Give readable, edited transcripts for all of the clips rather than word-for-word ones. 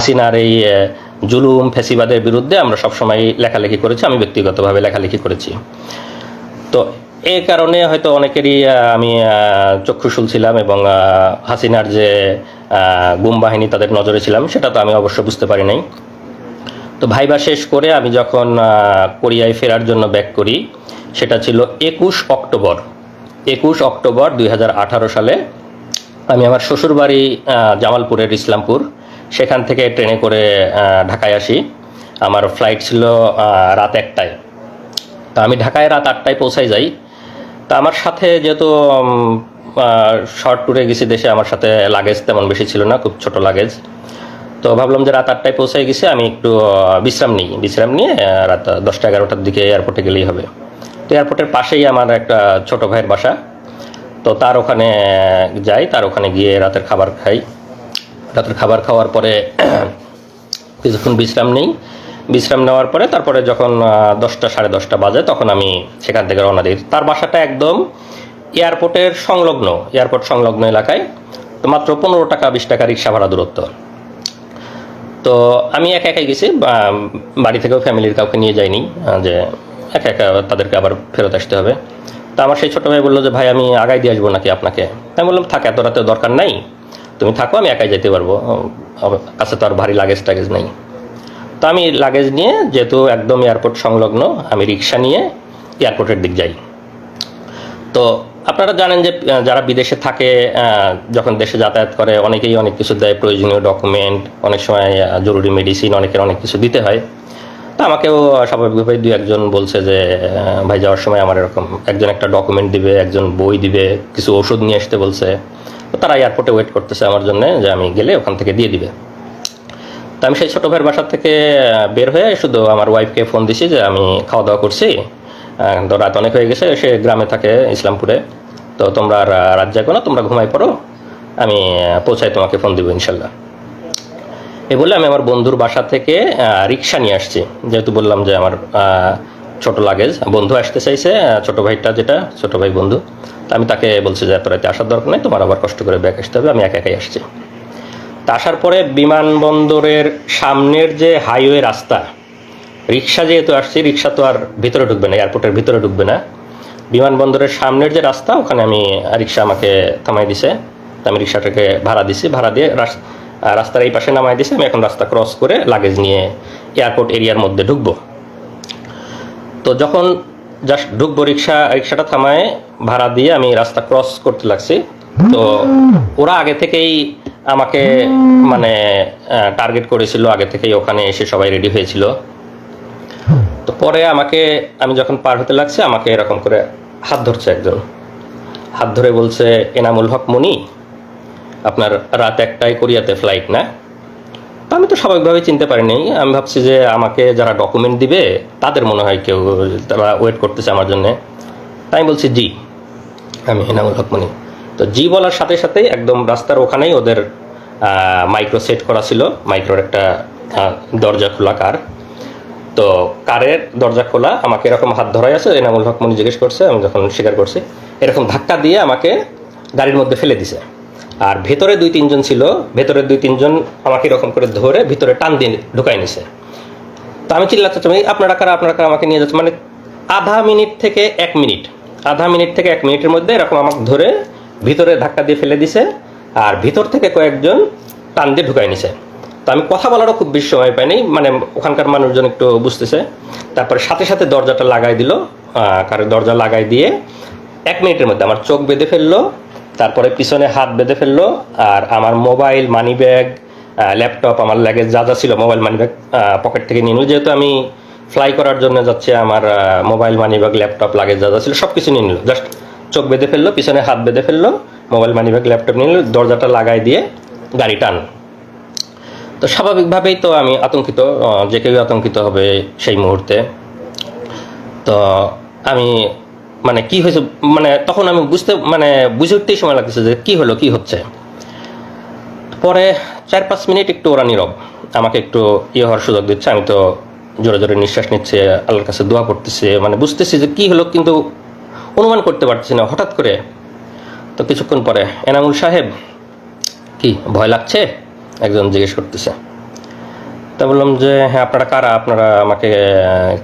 হাসিনার এই জুলুম ফ্যাসিবাদের বিরুদ্ধে আমরা সবসময় লেখালেখি করেছি, আমি ব্যক্তিগতভাবে লেখালেখি করেছি। তো এই কারণে হয়তো অনেকেরই আমি চক্ষুশূল ছিলাম এবং হাসিনার যে গুম বাহিনী তাদের নজরে ছিলাম সেটা তো আমি অবশ্য বুঝতে পারি নাই। তো ভাইবা শেষ করে আমি যখন কোরিয়ায় ফেরার জন্য ব্যাক করি, সেটা ছিল 21 অক্টোবর 2018 সালে। আমি আমার শ্বশুরবাড়ি জামালপুরের ইসলামপুর, সেখান থেকে ট্রেনে করে ঢাকায় আসি। আমার ফ্লাইট ছিল রাত 1টায়। তা আমি ঢাকায় রাত 8টায় পৌঁছাই যাই। তা আমার সাথে যেহেতু শর্ট ট্যুরে গেছি দেশে, আমার সাথে লাগেজ তেমন বেশি ছিল না, খুব ছোট লাগেজ। তো ভাবলাম যে রাত 8টায় পৌঁছাই গেছি, আমি একটু বিশ্রাম নিয়ে রাত 10টা-11টার দিকে এয়ারপোর্টে গেলেই হবে। তো এয়ারপোর্টের পাশেই আমার একটা ছোট ভাইয়ের বাসা। তো তার ওখানে যাই, তার ওখানে গিয়ে রাতের খাবার খাই। রাতের খাবার খাওয়ার পরে কিছুক্ষণ বিশ্রাম নেওয়ার পরে তারপরে যখন 10টা সাড়ে 10টা বাজে তখন আমি সেখান থেকে রওনা দিই। তার বাসাটা একদম এয়ারপোর্ট সংলগ্ন এলাকায়। তো মাত্র 15 টাকা 20 টাকা রিক্সা ভাড়া দূরত্ব। তো আমি একাই গেছি, বাড়ি থেকেও ফ্যামিলির কাউকে নিয়ে যাইনি যে একা তাদেরকে আবার ফেরত আসতে হবে। তা আমার সেই ছোটো ভাই বললো যে ভাই আমি আগাই দিয়ে আসবো নাকি আপনাকে। আমি বললাম থাক, এত রাতে দরকার নাই, তুমি থাকো, আমি একাই যেতে পারবো, কাছে তো আর ভারী লাগেজ নেই। তো আমি লাগেজ নিয়ে, যেহেতু একদম এয়ারপোর্ট সংলগ্ন, আমি রিক্সা নিয়ে এয়ারপোর্টের দিক যাই। তো আপনারা জানেন যে যারা বিদেশে থাকে, যখন দেশে যাতায়াত করে অনেকেই অনেক কিছু দেয়, প্রয়োজনীয় ডকুমেন্ট, অনেক সময় জরুরি মেডিসিন, অনেকের অনেক কিছু দিতে হয়। তো আমাকেও স্বাভাবিকভাবে 2-1 জন বলছে যে ভাই যাওয়ার সময় আমার এরকম একজন একটা ডকুমেন্ট দিবে, একজন বই দিবে, কিছু ওষুধ নিয়ে আসতে বলছে। তো তারা এয়ারপোর্টে ওয়েট করতেছে আমার জন্য, যে আমি গেলে ওখান থেকে দিয়ে দিবে। তো আমি সেই ছোটো ভাইয়ের বাসা থেকে বের হয়ে শুধু আমার ওয়াইফকে ফোন দিছি যে আমি খাওয়া দাওয়া করছি, তো রাত অনেক হয়ে গেছে, সে গ্রামে থাকে ইসলামপুরে, তো তোমরা রাত জাগো না, তোমরা ঘুমাই পড়ো, আমি পৌঁছাই তোমাকে ফোন দিব ইনশাল্লাহ। এই বলে আমি আমার বন্ধুর বাসা থেকে রিক্সা নিয়ে আসছি, যেহেতু বললাম যে আমার ছোট লাগেজ। বন্ধু আসতে চাইছে, ছোট ভাই বন্ধু। আমি তাকে বলছি যে এত রাতে আসার দরকার নেই, তোমার আবার কষ্ট করে ব্যাক আসতে হবে, আমি একাই আসছি। তা আসার পরে বিমানবন্দরের সামনের যে হাইওয়ে রাস্তা, রিক্সা যেহেতু আসছি, রিক্সা তো আর ভিতরে ঢুকবে না, এয়ারপোর্টের ভিতরে ঢুকবে না, বিমানবন্দরের সামনের যে রাস্তা, ওখানে আমি রিক্সা আমাকে থামাই দিছে। তো আমি রিক্সাটাকে ভাড়া দিয়ে রাস্তার এই পাশে নামাই দিছে। আমি এখন রাস্তা ক্রস করে লাগেজ নিয়ে এয়ারপোর্ট এরিয়ার মধ্যে ঢুকবো। তো যখন জাস্ট ঢুকবো, রিক্সাটা থামায় ভাড়া দিয়ে আমি রাস্তা ক্রস করতে লাগছি। তো ওরা আগে থেকেই আমাকে মানে টার্গেট করেছিল, আগে থেকেই ওখানে এসে সবাই রেডি হয়েছিল। তো পরে আমি যখন পার হতে লাগছে, আমাকে এরকম করে হাত ধরছে একজন, হাত ধরে বলছে এনামুল হক মনি, আপনার রাত 1টায় কোরিয়াতে ফ্লাইট না? তো আমি তো স্বাভাবিকভাবে চিনতে পারিনি, আমি ভাবছি যে আমাকে যারা ডকুমেন্ট দিবে তাদের মনে হয় কেউ, তারা ওয়েট করতেছে আমার জন্যে। তাই আমি বলছি জি, আমি এনামুল হক মনি। তো জি বলার সাথে সাথেই একদম রাস্তার ওখানেই ওদের মাইক্রো সেট করা ছিল, মাইক্রোর একটা দরজা খোলা কার। তো কারের দরজা খোলা, আমাকে এরকম হাত ধরাই আছে, এনামুল হক মনি জিজ্ঞেস করছে, আমি যখন স্বীকার করছি, এরকম ধাক্কা দিয়ে আমাকে গাড়ির মধ্যে ফেলে দিছে। আর ভেতরে 2-3 জন ছিল, ভেতরের 2-3 জন আমাকে এরকম করে ধরে ভিতরে টান দিয়ে ঢুকাই নিছে। তো আমি চিল্লাচ্ছি, আপনারা কারা আমাকে নিয়ে যাচ্ছে, মানে আধা মিনিট থেকে 1 মিনিটের মধ্যে এরকম আমাকে ধরে ভিতরে ধাক্কা দিয়ে ফেলে দিছে, আর ভিতর থেকে কয়েকজন টান দিয়ে ঢুকাই নিছে। তো আমি কথা বলারও খুব বেশি সময় পাইনি, মানে ওখানকার মানুষজন একটু বুঝতেছে। তারপরে সাথে সাথে দরজাটা লাগাই দিল, কারের দরজা লাগাই দিয়ে 1 মিনিটের মধ্যে আমার চোখ বেঁধে ফেললো, তারপরে পিছনে হাত বেঁধে ফেললো, আর আমার মোবাইল, মানি ব্যাগ, ল্যাপটপ, আমার লাগেজ যা ছিল, মোবাইল মানি ব্যাগ পকেট থেকে নিয়ে নিল। যেহেতু আমি ফ্লাই করার জন্য যাচ্ছি, আমার mobile, money bag, laptop, luggage যা ছিল সব কিছু নিয়ে নিল। জাস্ট চোখ বেঁধে ফেললো, পিছনে হাত বেঁধে ফেললো, মোবাইল, মানি ব্যাগ, ল্যাপটপ নিয়ে নিল, দরজাটা লাগাই দিয়ে গাড়ি টান। তো স্বাভাবিকভাবেই তো আমি আতঙ্কিত, যে কেউ আতঙ্কিত হবে সেই মুহূর্তে। তো আমি মানে কি হয়েছে, মানে তখন আমি বুঝে উঠতেই সময় লাগতেছে যে কি হচ্ছে। পরে 4-5 মিনিট একটু ওরা নীরব, আমাকে একটু হওয়ার সুযোগ দিচ্ছে। আমি তো জোরে জোরে নিঃশ্বাস নিচ্ছে, আল্লাহর কাছে দোয়া করতেছি, মানে বুঝতেছি যে কি হলো, কিন্তু অনুমান করতে পারতেছি না। হঠাৎ করে তো কিছুক্ষণ পরে এনামুল সাহেব, কি ভয় লাগছে, একজন জিজ্ঞেস করতেছে। তা বললাম যে হ্যাঁ আপনারা কারা, আপনারা আমাকে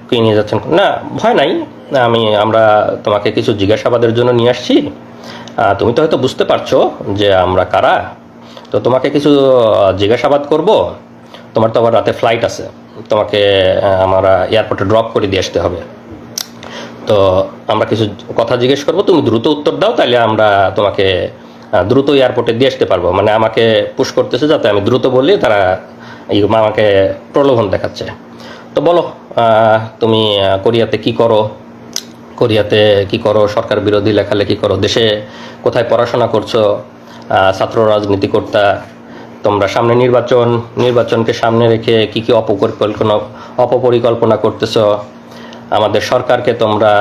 কি নিয়ে যাচ্ছেন? না ভয় নাই, আমরা তোমাকে কিছু জিজ্ঞাসাবাদের জন্য নিয়ে আসছি। তুমি তো হয়তো বুঝতে পারছো যে আমরা কারা, তো তোমাকে কিছু জিজ্ঞাসাবাদ করব। তোমার তো আবার রাতে ফ্লাইট আছে, তোমাকে আমরা এয়ারপোর্টে ড্রপ করে দিয়ে আসতে হবে। তো আমরা কিছু কথা জিজ্ঞেস করবো, তুমি দ্রুত উত্তর দাও, তাহলে আমরা তোমাকে দ্রুত এয়ারপোর্টে দিয়ে আসতে পারবো। মানে আমাকে পুশ করতেছে যাতে আমি দ্রুত বলি, তারা আমাকে প্রলোভন দেখাচ্ছে। তো বলো, তুমি কোরিয়াতে কি করো? কোরিয়াতে কি করো? সরকার বিরোধী লেখালেখি করো, দেশে কোথায় পড়াশোনা করছো, ছাত্র রাজনীতি করতা, তোমরা সামনে নির্বাচনকে সামনে রেখে কি কি অপপরিকল্পনা করতেছো, আমাদের সরকারকে তোমরা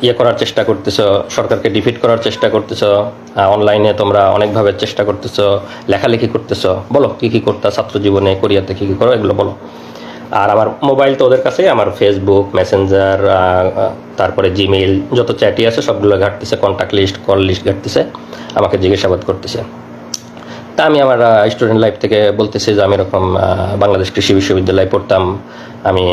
ইয়ে করার চেষ্টা করতেছো, সরকারকে ডিফিট করার চেষ্টা করতেছো, অনলাইনে তোমরা অনেকভাবে চেষ্টা করতেছো, লেখালেখি করতেছো। বলো কি কি করতা ছাত্র জীবনে, কোরিয়াতে কি কি করো, এগুলো বলো। আর আমার মোবাইল তো ওদের কাছে, আমার ফেসবুক, মেসেঞ্জার, তারপরে জিমেইল, যত চ্যাটই আছে সবগুলো ঘাটতেছে, কন্ট্যাক্ট লিস্ট, কল লিস্ট ঘাটতেছে, আমাকে জিজ্ঞাসাবাদ করতেছে। তা আমি আমার স্টুডেন্ট লাইফ থেকে বলতেছি যে আমি এরকম বাংলাদেশ কৃষি বিশ্ববিদ্যালয়ে পড়তাম, আমি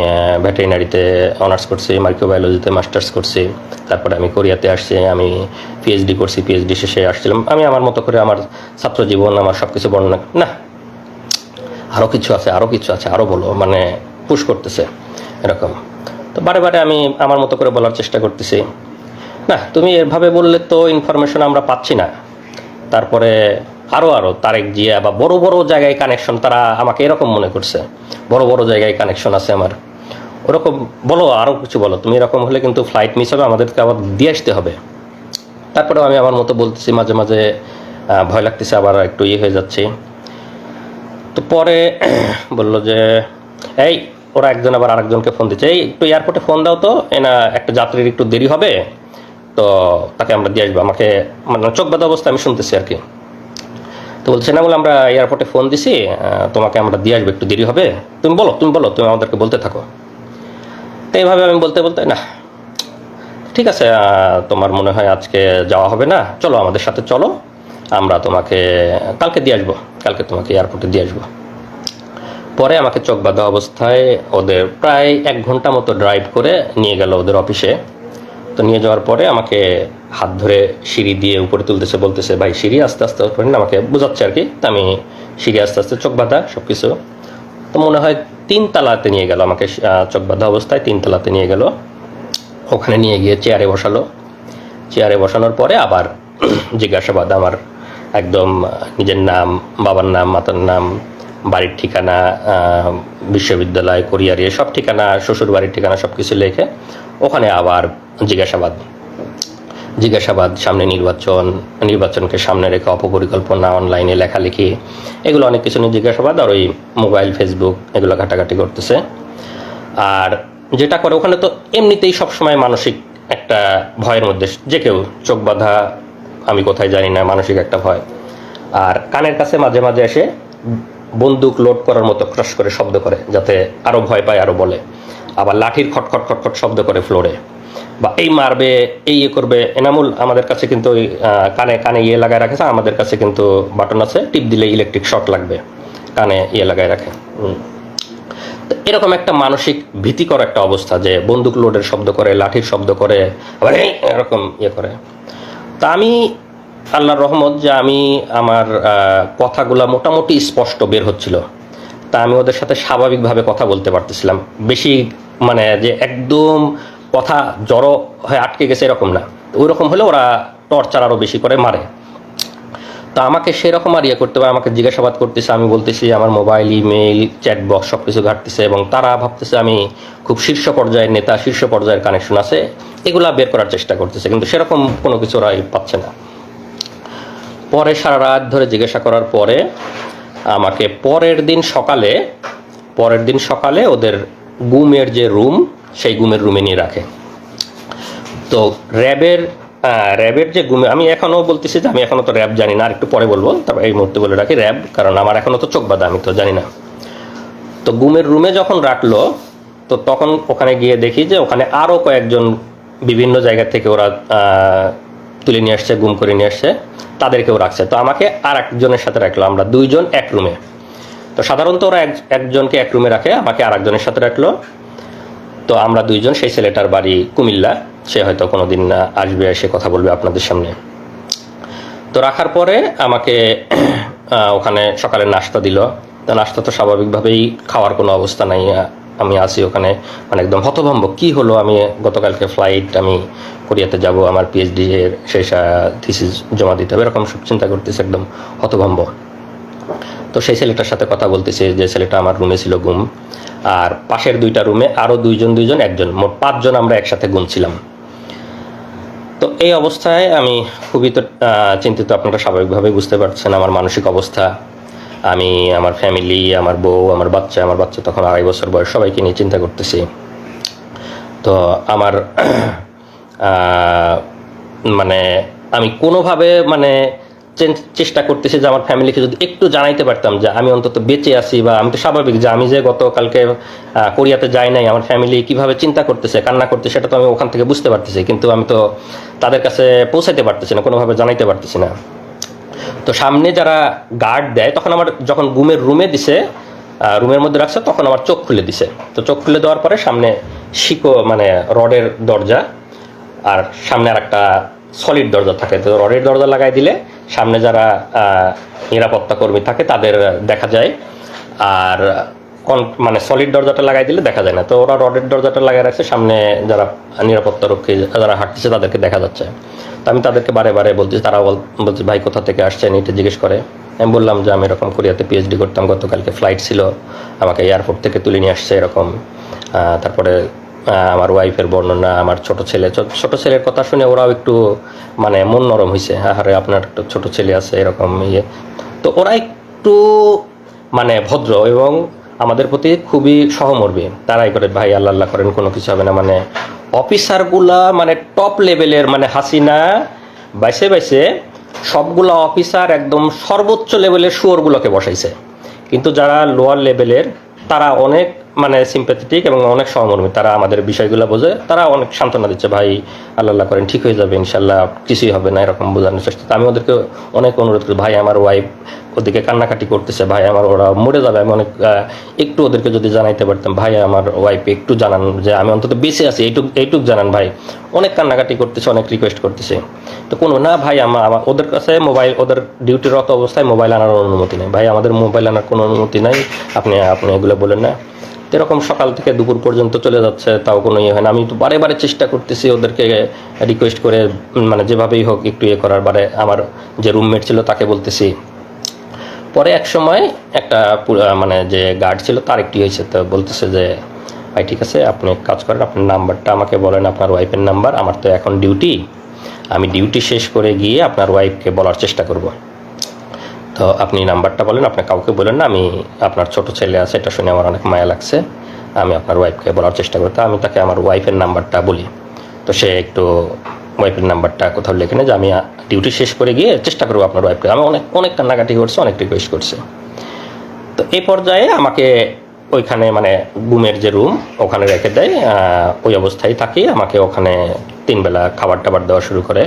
ভেটেরিনারিতে অনার্স করছি, মাইক্রোবায়োলজিতে মাস্টার্স করছি, তারপরে আমি কোরিয়াতে আসছি, আমি পিএইচডি করছি, পিএইচডি শেষে আসছিলাম। আমি আমার মতো করে আমার ছাত্র জীবন, আমার সব কিছু বর্ণনা, না আরও কিছু আছে, আরও বলো, মানে পুশ করতেছে এরকম। তো বারে বারে আমি আমার মতো করে বলার চেষ্টা করতেছি, না তুমি এভাবে বললে তো ইনফরমেশন আমরা পাচ্ছি না। তারপরে আরও তারেক জিয়া বা বড় বড় জায়গায় কানেকশন, তারা আমাকে এরকম মনে করছে বড় বড় জায়গায় কানেকশন আছে আমার, ওরকম বলো, আরও কিছু বলো। তুমি এরকম হলে কিন্তু ফ্লাইট মিস হবে, আমাদেরকে আবার দিয়ে আসতে হবে। তারপরেও আমি আমার মতো বলতেছি, মাঝে মাঝে ভয় লাগতেছে, আবার একটু ইয়ে হয়ে যাচ্ছে। তো পরে বললো যে এই, ওরা একজন আবার আরেকজনকে ফোন দিচ্ছে, এই একটু এয়ারপোর্টে ফোন দাও তো, না একটা যাত্রীর একটু দেরি হবে, তো তাকে আমরা দিয়ে আসবো। আমাকে মানে চোখ বাঁধা অবস্থা আমি শুনতেছি আর কি। তো বলছে না, বলে আমরা এয়ারপোর্টে ফোন দিছি, তোমাকে আমরা দিয়ে আসবো, একটু দেরি হবে, তুমি বলো তুমি আমাদেরকে বলতে থাকো। তো এইভাবে আমি বলতে বলতে, না ঠিক আছে, তোমার মনে হয় আজকে যাওয়া হবে না, চলো আমাদের সাথে চলো, আমরা তোমাকে কালকে দিয়ে আসবো, কালকে তোমাকে এয়ারপোর্টে দিয়ে আসবো। পরে আমাকে চোখ বাঁধা অবস্থায় ওদের প্রায় 1 ঘন্টা মতো ড্রাইভ করে নিয়ে গেল ওদের অফিসে। তো নিয়ে যাওয়ার পরে আমাকে হাত ধরে সিঁড়ি দিয়ে উপরে তুলতেছে, বলতেছে ভাই সিঁড়ি আস্তে আস্তে ওঠেন, আমাকে বোঝাচ্ছে আর কি। তা আমি সিঁড়ি আস্তে আস্তে, চোখ বাঁধা সব কিছু। তো মনে হয় 3 তলাতে নিয়ে গেল আমাকে, চোখ বাঁধা অবস্থায় 3 তলাতে নিয়ে গেল। ওখানে নিয়ে গিয়ে চেয়ারে বসালো। চেয়ারে বসানোর পরে আবার জিজ্ঞাসাবাদ, আমার একদম নিজের নাম, বাবার নাম, মাতার নাম, বাড়ির ঠিকানা, বিশ্ববিদ্যালয়, কোরিয়ার সব ঠিকানা, শ্বশুর বাড়ির ঠিকানা সব কিছু লিখে ওখানে আবার জিজ্ঞাসাবাদ, সামনে নির্বাচনকে সামনে রেখে অপপরিকল্পনা, অনলাইনে লেখালেখি, এগুলো অনেক কিছু নিয়ে জিজ্ঞাসাবাদ। আর ওই মোবাইল, ফেসবুক এগুলো ঘাটাঘাটি করতেছে। আর যেটা করে ওখানে, তো এমনিতেই সবসময় মানসিক একটা ভয়ের মধ্যে যে কেউ, চোখ বাঁধা, আমি কোথায় জানি না, মানসিক একটা ভয়। আর কানের কাছে মাঝে মাঝে এসে বন্দুক লোড করার মতো ক্রস করে শব্দ করে, যাতে আরও ভয় পায়, আরও বলে। আবার লাঠির খটখট খটখট শব্দ করে ফ্লোরে, বা এই মারবে, এই ইয়ে করবে। এনামুল আমাদের কাছে কিন্তু ওই কানে ইয়ে লাগায় রাখেছে, আমাদের কাছে কিন্তু বাটন আছে, টিপ দিলে ইলেকট্রিক শর্ট লাগবে, কানে ইয়ে লাগায় রাখে। তো এরকম একটা মানসিক ভীতিকর একটা অবস্থা, যে বন্দুক লোডের শব্দ করে, লাঠির শব্দ করে, আবার এরকম ইয়ে করে। তা আমি আল্লাহর রহমত যে আমি আমার কথাগুলা মোটামুটি স্পষ্ট বের হচ্ছিল। তা আমি ওদের সাথে স্বাভাবিকভাবে কথা বলতে পারতেছিলাম, বেশি মানে যে একদম কথা জড়ো হয়ে আটকে গেছে এরকম না। ওই রকম হলে ওরা টর্চার আরও বেশি করে মারে। তা আমাকে সেরকম আর ইয়ে করতে হবে, আমাকে জিজ্ঞাসাবাদ করতেছে, আমি বলতেছি আমার মোবাইল, ইমেইল, চ্যাট বক্স সব কিছু ঘাটতেছে, এবং তারা ভাবতেছে আমি খুব শীর্ষ পর্যায়ের নেতা, শীর্ষ পর্যায়ের কানেকশন আছে, এগুলা বের করার চেষ্টা করতেছে, কিন্তু সেরকম কোনো কিছু ওরা পাচ্ছে না। পরে সারা রাত ধরে জিজ্ঞাসা করার পরে আমাকে পরের দিন সকালে ওদের গুমের যে রুম, সেই গুমের রুমে নিয়ে রাখে। তো র্যাবের যে গুমে, আমি এখনও বলতেছি যে আমি এখনও তো র্যাব জানি না, আর একটু পরে বলবো, তারপর এই মুহূর্তে বলে রাখি র্যাব, কারণ আমার এখনও তো চোখ বাঁধা, আমি তো জানি না। তো গুমের রুমে যখন রাখলো, তো তখন ওখানে গিয়ে দেখি যে ওখানে আরও কয়েকজন বিভিন্ন জায়গা থেকে ওরা তুলে নিয়ে আসছে, গুম করে নিয়ে আসছে, তাদেরকেও রাখছে। তো আমাকে আর একজনের সাথে রাখলো, আমরা 2 জন এক রুমে। তো সাধারণত ওরা একজনকে এক রুমে রাখে, আমাকে আরেকজনের সাথে রাখলো। তো আমরা দুইজন, সেই ছেলেটার বাড়ি কুমিল্লা, সে হয়তো কোনোদিন আসবে, এসে কথা বলবে আপনাদের সামনে। তো রাখার পরে আমাকে ওখানে সকালে নাস্তা দিল। তো নাস্তা তো স্বাভাবিকভাবেই খাওয়ার কোনো অবস্থা নাই, আমি আসি ওখানে মানে একদম হতভম্ব, কি হলো, আমি গতকালকে ফ্লাইট, আমি কোরিয়াতে যাব, আমার পিএইচডি এর শেষ থিসিস জমা দিতে হবে, এরকম সব চিন্তা করতেছে, একদম হতভম্ব। তো সেই ছেলেটার সাথে কথা বলতেছে, যে ছেলেটা আমার রুমে ছিল ঘুম, আর পাশের দুইটা রুমে আরও দুইজন একজন, মোট 5 জন আমরা একসাথে ঘুমছিলাম। তো এই অবস্থায় আমি খুবই তো চিন্তিত, আপনারা স্বাভাবিকভাবেই বুঝতে পারছেন আমার মানসিক অবস্থা। আমি আমার ফ্যামিলি, আমার বউ, আমার বাচ্চা তখন 2.5 বছর বয়স, সবাইকে নিয়ে চিন্তা করতেছি। তো আমার মানে আমি কোনোভাবে মানে চেষ্টা করতেছি যে আমার ফ্যামিলিকে যদি একটু জানাইতে পারতাম যে আমি অন্তত বেঁচে আছি, বা আমি তো স্বাভাবিক যে আমি যে গতকালকে কোরিয়াতে যাই নাই, আমার ফ্যামিলি কিভাবে চিন্তা করতেছে, কান্না করতেছে, সেটা তো আমি ওখান থেকে বুঝতে পারতেছি, কিন্তু আমি তো তাদের কাছে পৌঁছাইতে পারতেছি না, কোনোভাবে জানাইতে পারতেছি না। তো সামনে যারা গার্ড দেয়, তখন আমার যখন ঘুমের রুমে দিছে, রুমের মধ্যে রাখছে, তখন আমার চোখ খুলে দিছে। তো চোখ খুলে দেওয়ার পরে সামনে মানে রডের দরজা, আর সামনে আর একটা সলিড দরজা থাকে। তো রডের দরজা লাগাই দিলে সামনে যারা নিরাপত্তা কর্মী থাকে তাদের দেখা যায়, আর মানে সলিড দরজাটা লাগাই দিলে দেখা যায় না। তো ওরা রডের দরজাটা লাগাই রাখছে, সামনে যারা নিরাপত্তা রক্ষী যারা হাঁটতেছে তাদেরকে দেখা যাচ্ছে। তো আমি তাদেরকে বারে বলতেছি, তারা বলছে ভাই কোথা থেকে আসছেন, এটা জিজ্ঞেস করে। আমি বললাম যে আমি এরকম কোরিয়াতে পিএইচডি করতাম, গতকালকে ফ্লাইট ছিল, আমাকে এয়ারপোর্ট থেকে তুলে নিয়ে আসছে এরকম। তারপরে আমার ওয়াইফের বর্ণনা, আমার ছোট ছেলের কথা শুনে ওরাও একটু মানে মন নরম হয়েছে, আরে আপনার একটা ছোট ছেলে আছে এরকম ইয়ে। তো ওরা একটু মানে ভদ্র এবং আমাদের প্রতি খুবই সহমর্মী, তারাই করে ভাই আল্লাহ করেন, কোনো কিছু হবে না। মানে অফিসারগুলা মানে টপ লেভেলের, মানে হাসিনা বাইসে সবগুলা অফিসার একদম সর্বোচ্চ লেভেলের শুয়োরগুলোকে বসাইছে, কিন্তু যারা লোয়ার লেভেলের তারা অনেক মানে সিম্প্যাথেটিক এবং অনেক সহমর্মী, তারা আমাদের বিষয়গুলো বোঝে, তারা অনেক সান্ত্বনা দিচ্ছে, ভাই আল্লাহ করেন ঠিক হয়ে যাবে ইনশাল্লাহ, কিছুই হবে না, এরকম বোঝানোর চেষ্টা। আমি ওদেরকে অনেক অনুরোধ করি, ভাই আমার ওয়াইফ ওদিকে কান্নাকাটি করতেছে, ভাই আমার ওরা মরে যাবে, আমি অনেক একটু ওদেরকে যদি জানাইতে পারতাম, ভাই আমার ওয়াইফ একটু জানান যে আমি অন্তত বেঁচে আছি, এইটুক জানান ভাই, অনেক কান্নাকাটি করতেছে, অনেক রিকোয়েস্ট করতেছে। তো কোনো না ভাই, আমার ওদের কাছে মোবাইল, ওদের ডিউটিরত অবস্থায় মোবাইল আনার অনুমতি নেই, ভাই আমাদের মোবাইল আনার কোনো অনুমতি নাই, আপনি এগুলো বলেন না। এরকম সকাল থেকে দুপুর পর্যন্ত চলে যাচ্ছে, তাও কোনো ইয়ে হয় না। আমি তো বারে চেষ্টা করতেছি ওদেরকে রিকোয়েস্ট করে, মানে যেভাবেই হোক একটু ইয়ে করার। আমার যে রুমমেট ছিল তাকে বলতেছি। পরে এক সময় একটা মানে যে গার্ড ছিল তার একটি হয়েছে, তো বলতেছে যে ভাই ঠিক আছে, আপনি কাজ করেন, আপনার নাম্বারটা আমাকে বলেন, আপনার ওয়াইফের নাম্বার, আমার তো এখন ডিউটি, আমি ডিউটি শেষ করে গিয়ে আপনার ওয়াইফকে বলার চেষ্টা করব। তো আপনি নাম্বারটা বলেন, আপনি কাউকে বলেন না, আমি আপনার ছোট ছেলে আছে, এটা শুনে আমার অনেক মায়া লাগছে, আমি আপনার ওয়াইফকে বলার চেষ্টা করতে। আমি তাকে আমার ওয়াইফের নাম্বারটা বলি। তো সে একটু ওয়াইফের নাম্বারটা কোথাও লিখে নেয় যে আমি ডিউটি শেষ করে গিয়ে চেষ্টা করবো আপনার ওয়াইফকে। আমি অনেক কান্নাকাটি করছে, অনেক রিকোয়েস্ট করছে। তো এই পর্যায়ে আমাকে ওইখানে মানে ঘুমের যে রুম ওখানে রেখে দেয়, ওই অবস্থায় থাকি। আমাকে ওখানে 3 বেলা খাবার টাবার দেওয়া শুরু করে।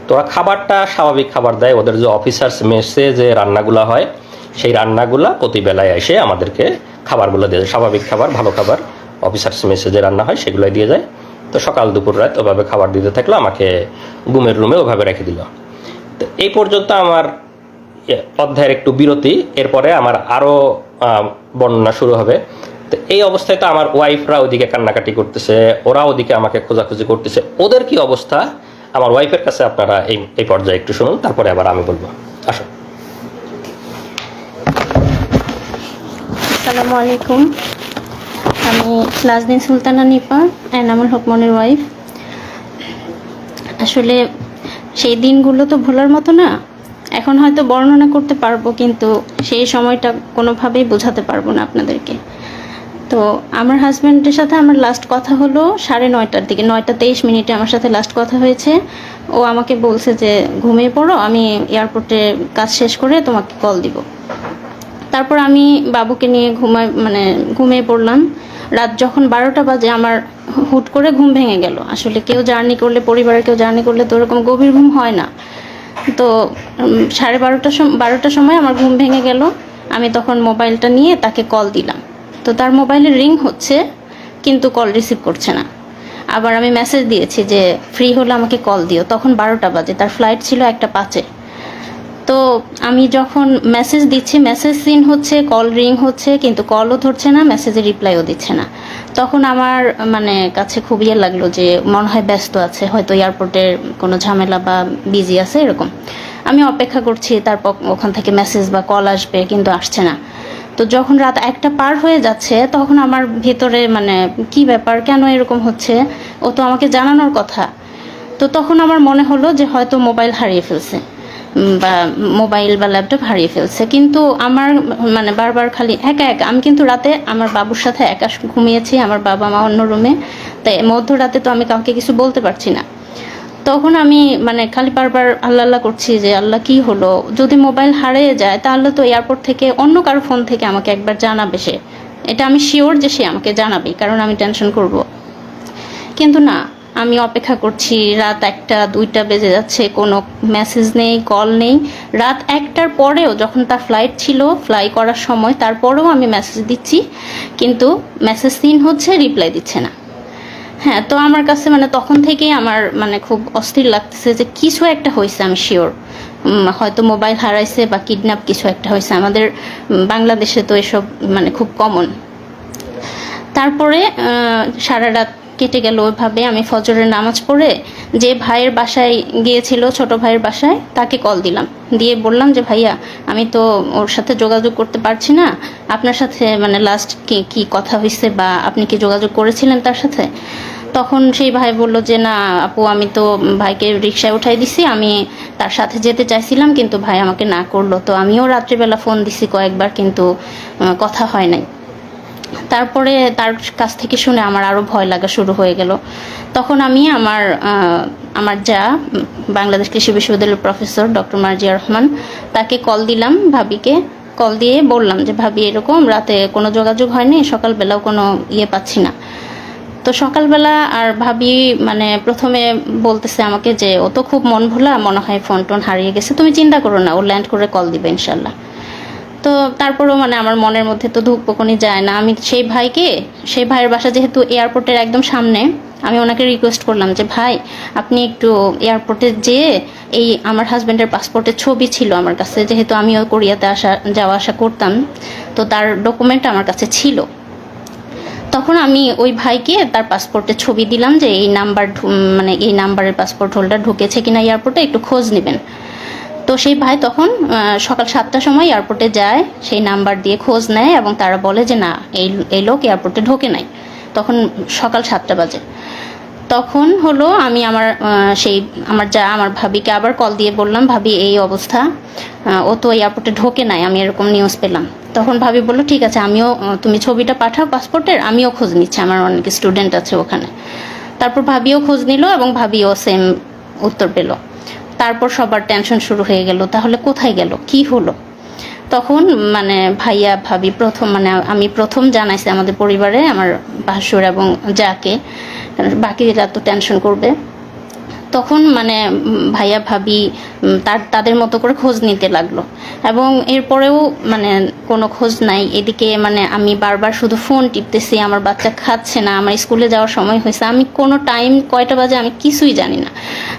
তো ওরা খাবারটা স্বাভাবিক খাবার দেয়, ওদের যে অফিসার্স মেসে যে রান্নাগুলো হয় সেই রান্নাগুলা প্রতি বেলায় এসে আমাদেরকে খাবারগুলো দিয়ে যায়, স্বাভাবিক খাবার, ভালো খাবার, অফিসার্স মেসে যে রান্না হয় সেগুলোই দিয়ে যায়। তো সকাল দুপুর রাত ওভাবে খাবার দিতে থাকলো, আমাকে ঘুমের রুমে ওভাবে রেখে দিল। তো এই পর্যন্ত আমার অধ্যায়ের একটু বিরতি, এরপরে আমার আরও বর্ণনা শুরু হবে। তো এই অবস্থায় তো আমার ওয়াইফরা ওদিকে কান্নাকাটি করতেছে, ওরা ওদিকে আমাকে খোঁজাখুঁজি করতেছে, ওদের কি অবস্থা আমার ওয়াইফের কাছে আপনারা এই পর্যায়ে একটু শুনুন, তারপরে আবার আমি বলবো। আসো। আসসালামু আলাইকুম, আমি নাজনীন সুলতানা নিপা, এনামুল হক মনির ওয়াইফ। আসলে সেই দিনগুলো তো ভোলার মতো না, এখন হয়তো বর্ণনা করতে পারবো, কিন্তু সেই সময়টা কোনোভাবেই বোঝাতে পারবো না আপনাদেরকে। তো আমার হাজব্যান্ডের সাথে আমার লাস্ট কথা হলো 9:30টার দিকে, 9:23 আমার সাথে লাস্ট কথা হয়েছে। ও আমাকে বলছে যে ঘুমিয়ে পড়ো, আমি এয়ারপোর্টে কাজ শেষ করে তোমাকে কল দিব। তারপর আমি বাবুকে নিয়ে ঘুমিয়ে পড়লাম। রাত যখন 12টা বাজে আমার হুট করে ঘুম ভেঙে গেল। আসলে কেউ জার্নি করলে, পরিবারের কেউ জার্নি করলে তো ওরকম গভীর ঘুম হয় না। তো 12:30টার সময় আমার ঘুম ভেঙে গেল। আমি তখন মোবাইলটা নিয়ে তাকে কল দিলাম। তো তার মোবাইলে রিং হচ্ছে কিন্তু কল রিসিভ করছে না। আবার আমি মেসেজ দিয়েছি যে ফ্রি হলে আমাকে কল দিও, তখন 12টা বাজে, তার ফ্লাইট ছিল 1টা 5-এ। তো আমি যখন মেসেজ দিচ্ছি, মেসেজ সিন হচ্ছে, কল রিং হচ্ছে কিন্তু কলও ধরছে না, মেসেজে রিপ্লাইও দিচ্ছে না। তখন আমার মানে কাছে খুব ইয়ে লাগলো যে মনে হয় ব্যস্ত আছে, হয়তো এয়ারপোর্টের কোনো ঝামেলা বা বিজি আছে এরকম। আমি অপেক্ষা করছি তারপর ওখান থেকে মেসেজ বা কল আসবে, কিন্তু আসছে না। তো যখন রাত 1টা পার হয়ে যাচ্ছে তখন আমার ভেতরে মানে কি ব্যাপার, কেন এরকম হচ্ছে, ও তো আমাকে জানানোর কথা। তো তখন আমার মনে হলো যে হয়তো মোবাইল হারিয়ে ফেলছে বা মোবাইল বা ল্যাপটপ হারিয়ে ফেলছে। কিন্তু আমার মানে বারবার খালি একা একা, আমি কিন্তু রাতে আমার বাবুর সাথে একা ঘুমিয়েছি, আমার বাবা মা অন্য রুমে, তাই মধ্যরাতে তো আমি কাউকে কিছু বলতে পারছি না। তখন আমি মানে খালি বারবার আল্লাহ আল্লাহ করছি যে আল্লাহ কি হলো, যদি মোবাইল হারিয়ে যায় তাহলে তো এয়ারপোর্ট থেকে অন্য কারো ফোন থেকে আমাকে একবার জানাবে সে, এটা আমি শিওর যে সে আমাকে জানাবে, কারণ আমি টেনশন করব। কিন্তু না, আমি অপেক্ষা করছি, রাত 1টা 2টা বেজে যাচ্ছে, কোনো মেসেজ নেই, কল নেই। রাত 1টার পরেও যখন তার ফ্লাইট ছিল, ফ্লাই করার সময়, তারপরেও আমি মেসেজ দিচ্ছি কিন্তু মেসেজ সিন হচ্ছে, রিপ্লাই দিচ্ছে না। হ্যাঁ, তো আমার কাছে মানে তখন থেকেই আমার মানে খুব অস্থির লাগতেছে যে কিছু একটা হয়েছে, আমি শিওর হয়তো মোবাইল হারাইছে বা কিডন্যাপ কিছু একটা হয়েছে। আমাদের বাংলাদেশে তো এসব মানে খুব কমন। তারপরে সারা রাত কেটে গেল ওইভাবে। আমি ফজরের নামাজ পড়ে যে ভাইয়ের বাসায় গিয়েছিল, ছোট ভাইয়ের বাসায়, তাকে কল দিলাম, দিয়ে বললাম যে ভাইয়া আমি তো ওর সাথে যোগাযোগ করতে পারছি না, আপনার সাথে মানে লাস্ট কি কথা হয়েছে বা আপনি কি যোগাযোগ করেছিলেন তার সাথে? তখন সেই ভাই বলল যে না আপু, আমি তো ভাইকে রিক্সায় উঠাই দিছি, আমি তার সাথে যেতে চাইছিলাম কিন্তু ভাই আমাকে না করলো। তো আমিও রাত্রিবেলা ফোন দিছি কয়েকবার কিন্তু কথা হয় নাই। তারপরে তার কাছ থেকে শুনে আমার আরও ভয় লাগা শুরু হয়ে গেল। তখন আমি আমার যা বাংলাদেশ কৃষি বিশ্ববিদ্যালয়ের প্রফেসর ডক্টর মার্জিয়া রহমান, তাকে কল দিলাম, ভাবিকে কল দিয়ে বললাম যে ভাবি এরকম রাতে কোনো যোগাযোগ হয়নি, সকালবেলাও কোনো পাচ্ছি না। তো সকালবেলা আর ভাবি মানে প্রথমে বলতেছে আমাকে যে ও তো খুব মন ভোলা, মনে হয় ফোন টোন হারিয়ে গেছে, তুমি চিন্তা করো না, ও ল্যান্ড করে কল দিবে ইনশাল্লাহ। তো তারপরেও মানে আমার মনের মধ্যে তো ধুকপুকুনি যায় না। আমি সেই ভাইয়ের বাসা যেহেতু এয়ারপোর্টের একদম সামনে, আমি ওনাকে রিকোয়েস্ট করলাম যে ভাই আপনি একটু এয়ারপোর্টে যেয়ে, এই আমার হাজব্যান্ডের পাসপোর্টের ছবি ছিল আমার কাছে, যেহেতু আমিও কোরিয়াতে যাওয়া আসা করতাম, তো তার ডকুমেন্ট আমার কাছে ছিল। তখন আমি ওই ভাইকে তার পাসপোর্টের ছবি দিলাম যে এই মানে এই নাম্বারের পাসপোর্ট হোল্ডার ঢুকেছে কিনা এয়ারপোর্টে একটু খোঁজ নেবেন। তো সেই ভাই তখন সকাল 7টার সময় এয়ারপোর্টে যায়, সেই নাম্বার দিয়ে খোঁজ নেয় এবং তারা বলে যে না এই লোক এয়ারপোর্টে ঢোকে নাই। তখন সকাল 7টা বাজে। তখন হলো আমি আমার ভাবিকে আবার কল দিয়ে বললাম ভাবি এই অবস্থা, ও তো এয়ারপোর্টে ঢোকে নাই, আমি এরকম নিউজ পেলাম। তখন ভাবি বললো ঠিক আছে, তুমি ছবিটা পাঠাও পাসপোর্টের, আমিও খোঁজ নিচ্ছি, আমার অনেক স্টুডেন্ট আছে ওখানে। তারপর ভাবিও খোঁজ নিল এবং ভাবিও সেম উত্তর পেল। তারপর সবার টেনশন শুরু হয়ে গেল, তাহলে কোথায় গেল, কি হলো? তখন মানে ভাইয়া ভাবি আমি প্রথম জানাইছি আমাদের পরিবারে, আমার ভাসুর এবং যাকে, বাকিরা তো টেনশন করবে। তখন মানে ভাইয়া ভাবি তাদের মতো করে খোঁজ নিতে লাগলো এবং এরপরেও মানে কোনো খোঁজ নাই। এদিকে মানে আমি বারবার শুধু ফোন টিপতেছি, আমার বাচ্চা খাচ্ছে না, আমার স্কুলে যাওয়ার সময় হয়েছে, আমি কোনো টাইম কয়টা বাজে আমি কিছুই জানি না।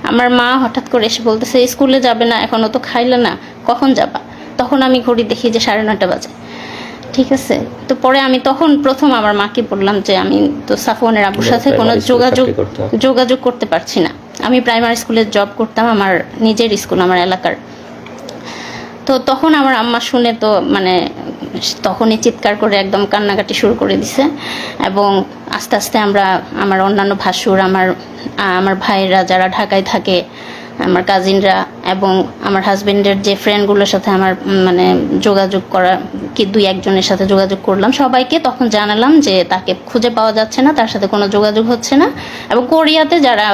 আমার মা হঠাৎ করে এসে বলতেছে স্কুলে যাবে না, এখনও তো খাইলে না, কখন যাবা? তখন আমি ঘড়ি দেখি যে 9:30 বাজে। ঠিক আছে, তো পরে আমি তখন প্রথম আমার মাকে বললাম যে আমি তো সাফওয়ানের আব্বুর সাথে কোনো যোগাযোগ করতে পারছি না। আমি প্রাইমারি স্কুলে জব করতাম, আমার নিজের স্কুল, আমার এলাকার। তো তখন আমার আম্মা শুনে তো মানে তখনই চিৎকার করে একদম কান্নাকাটি শুরু করে দিছে এবং আস্তে আস্তে আমার অন্যান্য ভাসুর, আমার ভাইয়েরা যারা ঢাকায় থাকে, আমার কাজিনরা এবং আমার হাজবেন্ডের যে ফ্রেন্ডগুলোর সাথে আমার মানে যোগাযোগ করা, কি 2-1 জনের সাথে যোগাযোগ করলাম, সবাইকে তখন জানালাম যে তাকে খুঁজে পাওয়া যাচ্ছে না, তার সাথে কোনো যোগাযোগ হচ্ছে না। এবং কোরিয়াতে যারা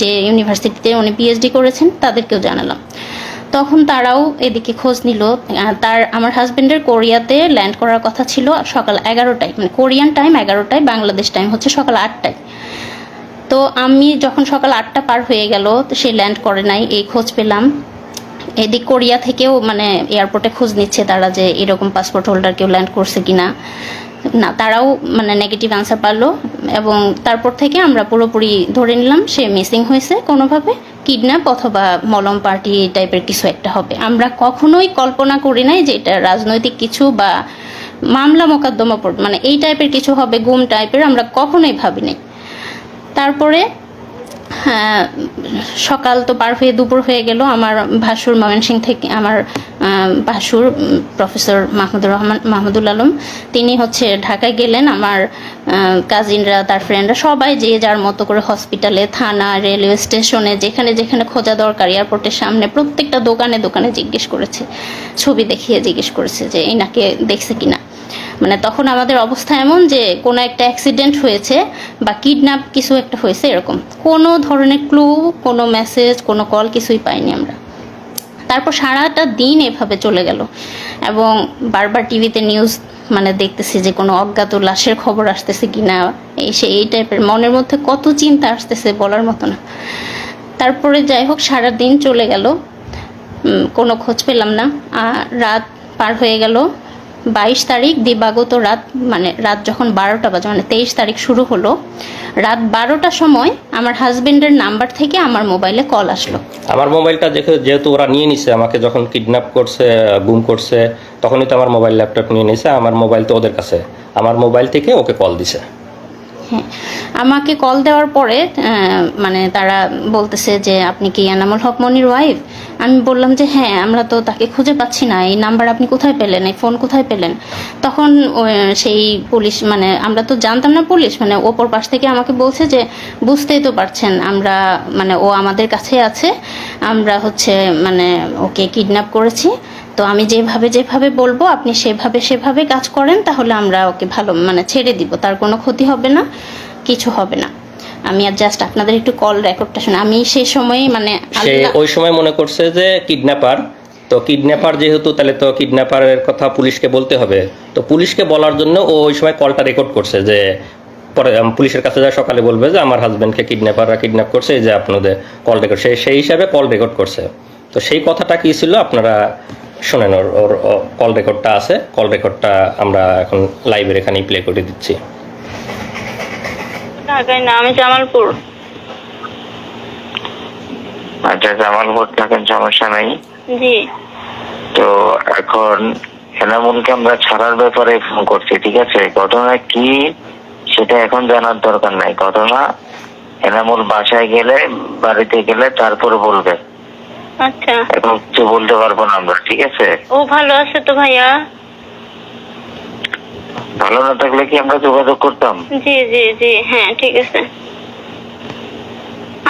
যে ইউনিভার্সিটিতে উনি পিএইচডি করেছেন তাদেরকেও জানালাম। তখন তারাও এদিকে খোঁজ নিল। আমার হাজবেন্ডের কোরিয়াতে ল্যান্ড করার কথা ছিল সকাল 11টায়, মানে কোরিয়ান টাইম 11টায়, বাংলাদেশ টাইম হচ্ছে সকাল 8টায়। তো আমি যখন সকাল 8টা পার হয়ে গেল, তো সে ল্যান্ড করে নাই, এই খোঁজ পেলাম। এদিক কোরিয়া থেকেও মানে এয়ারপোর্টে খোঁজ নিচ্ছে তারা যে এরকম পাসপোর্ট হোল্ডার কেউ ল্যান্ড করছে কিনা। না, তারাও মানে নেগেটিভ আনসার পারলো, এবং তারপর থেকে আমরা পুরোপুরি ধরে নিলাম সে মিসিং হয়েছে, কোনোভাবে কিডন্যাপ অথবা মলম পার্টি টাইপের কিছু একটা হবে। আমরা কখনোই কল্পনা করি নাই যে এটা রাজনৈতিক কিছু বা মামলা মোকদ্দমা মানে এই টাইপের কিছু হবে, গুম টাইপের, আমরা কখনোই ভাবিনি। তারপরে হ্যাঁ, সকাল তো পার হয়ে দুপুর হয়ে গেল। আমার ভাসুর ময়মনসিংহ থেকে, আমার ভাসুর প্রফেসর মাহমুদুল আলম, তিনি হচ্ছে ঢাকায় গেলেন। আমার কাজিনরা, তার ফ্রেন্ডরা সবাই যে যার মতো করে হসপিটালে, থানা, রেলওয়ে স্টেশনে, যেখানে যেখানে খোঁজা দরকার, এয়ারপোর্টের সামনে প্রত্যেকটা দোকানে দোকানে জিজ্ঞেস করেছে, ছবি দেখিয়ে জিজ্ঞেস করেছে যে এনাকে দেখছে কিনা। মানে তখন আমাদের অবস্থা এমন যে কোনো একটা অ্যাক্সিডেন্ট হয়েছে বা কিডন্যাপ কিছু একটা হয়েছে, এরকম কোনো ধরনের ক্লু, কোনো মেসেজ, কোনো কল কিছুই পাইনি আমরা। তারপর সারাটা দিন এভাবে চলে গেল, এবং বারবার টিভিতে নিউজ মানে দেখতেছি যে কোনো অজ্ঞাত লাশের খবর আসতেছে কিনা, এই টাইপের মনের মধ্যে কত চিন্তা আসতেছে বলার মতো না। তারপরে যাই হোক সারা দিন চলে গেল, কোনো খোঁজ পেলাম না। রাত পার হয়ে গেল, 22 তারিখ দিবাগত রাত, মানে রাত যখন 12টা বাজে, মানে 23 তারিখ শুরু হলো, রাত 12টার সময় আমার হাজবেন্ডের নাম্বার থেকে আমার মোবাইলে কল আসলো। আমার মোবাইলটা যেহেতু ওরা নিয়ে নিছে, আমাকে যখন কিডন্যাপ করছে, গুম করছে, তখনই তো আমার মোবাইল ল্যাপটপ নিয়ে নিছে। আমার মোবাইল তো ওদের কাছে, আমার মোবাইল থেকে ওকে কল দিছে। হ্যাঁ, আমাকে কল দেওয়ার পরে মানে তারা বলতেছে যে আপনি কি এনামুল হক মনির ওয়াইফ? আমি বললাম যে হ্যাঁ, আমরা তো তাকে খুঁজে পাচ্ছি না, এই নাম্বার আপনি কোথায় পেলেন, এই ফোন কোথায় পেলেন? তখন সেই পুলিশ, মানে আমরা তো জানতাম না পুলিশ, মানে ওপর পাশ থেকে আমাকে বলছে যে বুঝতেই তো পারছেন আমরা, মানে ও আমাদের কাছে আছে, আমরা হচ্ছে মানে ওকে কিডন্যাপ করেছি, তো আমি যেভাবে যেভাবে বলবো আপনি সেভাবে কাজ করেন, তাহলে আমরা ওকে ভালো মানে ছেড়ে দিব, তার কোনো ক্ষতি হবে না, কিছু হবে না। আমি আর জাস্ট আপনাদের একটু কল রেকর্ডটা শুনে, আমি সেই সময় মানে সে ওই সময় মনে করছে যে কিডন্যাপার, তো কিডন্যাপার যেহেতু, তাহলে তো কিডন্যাপারের কথা পুলিশকে বলতে হবে, তো পুলিশকে বলার জন্য ও ওই সময় কলটা রেকর্ড করছে, যে পরে পুলিশের কাছে যা সকালে বলবে যে আমার হাজবেন্ডকে কিডন্যাপাররা কিডন্যাপ করছে, এই যে আপনাদের কল রেকর্ড, সেই হিসাবে কল রেকর্ড করছে। তো সেই কথাটা কি ছিল আপনারা শোনেন, ওর কল রেকর্ডটা আছে, কল রেকর্ডটা আমরা এখন লাইভের এখানেই প্লে করে দিচ্ছি। ঢাকায় না, আমি জামালপুর। আচ্ছা, জামালপুর থাকেন, সমস্যা নাই। জি। তো এখন এনামুলকে আমরা ছাড়ার ব্যাপারে ফোন করছি, ঠিক আছে? ঘটনা কি সেটা এখন জানার দরকার নাই। ঘটনা এনামুল বাসায় গেলে, বাড়িতে গেলে তারপরে বলবে। আচ্ছা, এখন কিছু বলতে পারবো না আমরা, ঠিক আছে? ও ভালো আছে তো ভাইয়া? ভালো না থাকলে কি আমরা যোগাযোগ করতাম? জি জি জি, হ্যাঁ ঠিক আছে।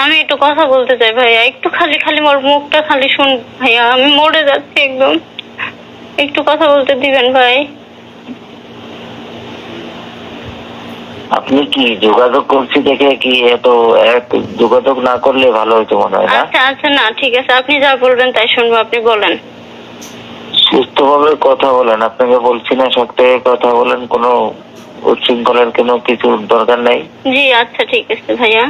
আমি একটু কথা বলতে চাই ভাইয়া, একটু খালি খালি মোর মুখটা খালি শুন ভাইয়া, আমি মরে যাচ্ছি একদম, একটু কথা বলতে দিবেন ভাই? আপনি কি যোগাযোগ করছি দেখে কি এত যোগাযোগ না করলে ভালো হইতো মনে হয় না? আচ্ছা আচ্ছা, না ঠিক আছে, আপনি যা বলবেন তাই শুনবো, আপনি বলেন। সুস্থভাবে কথা বলেন, আপনাকে বলছি না শক্ত হয়ে কথা বলেন, কোনো উচ্ছৃঙ্খলার কোনো কিছু দরকার নাই। জি আচ্ছা ঠিক আছে ভাইয়া।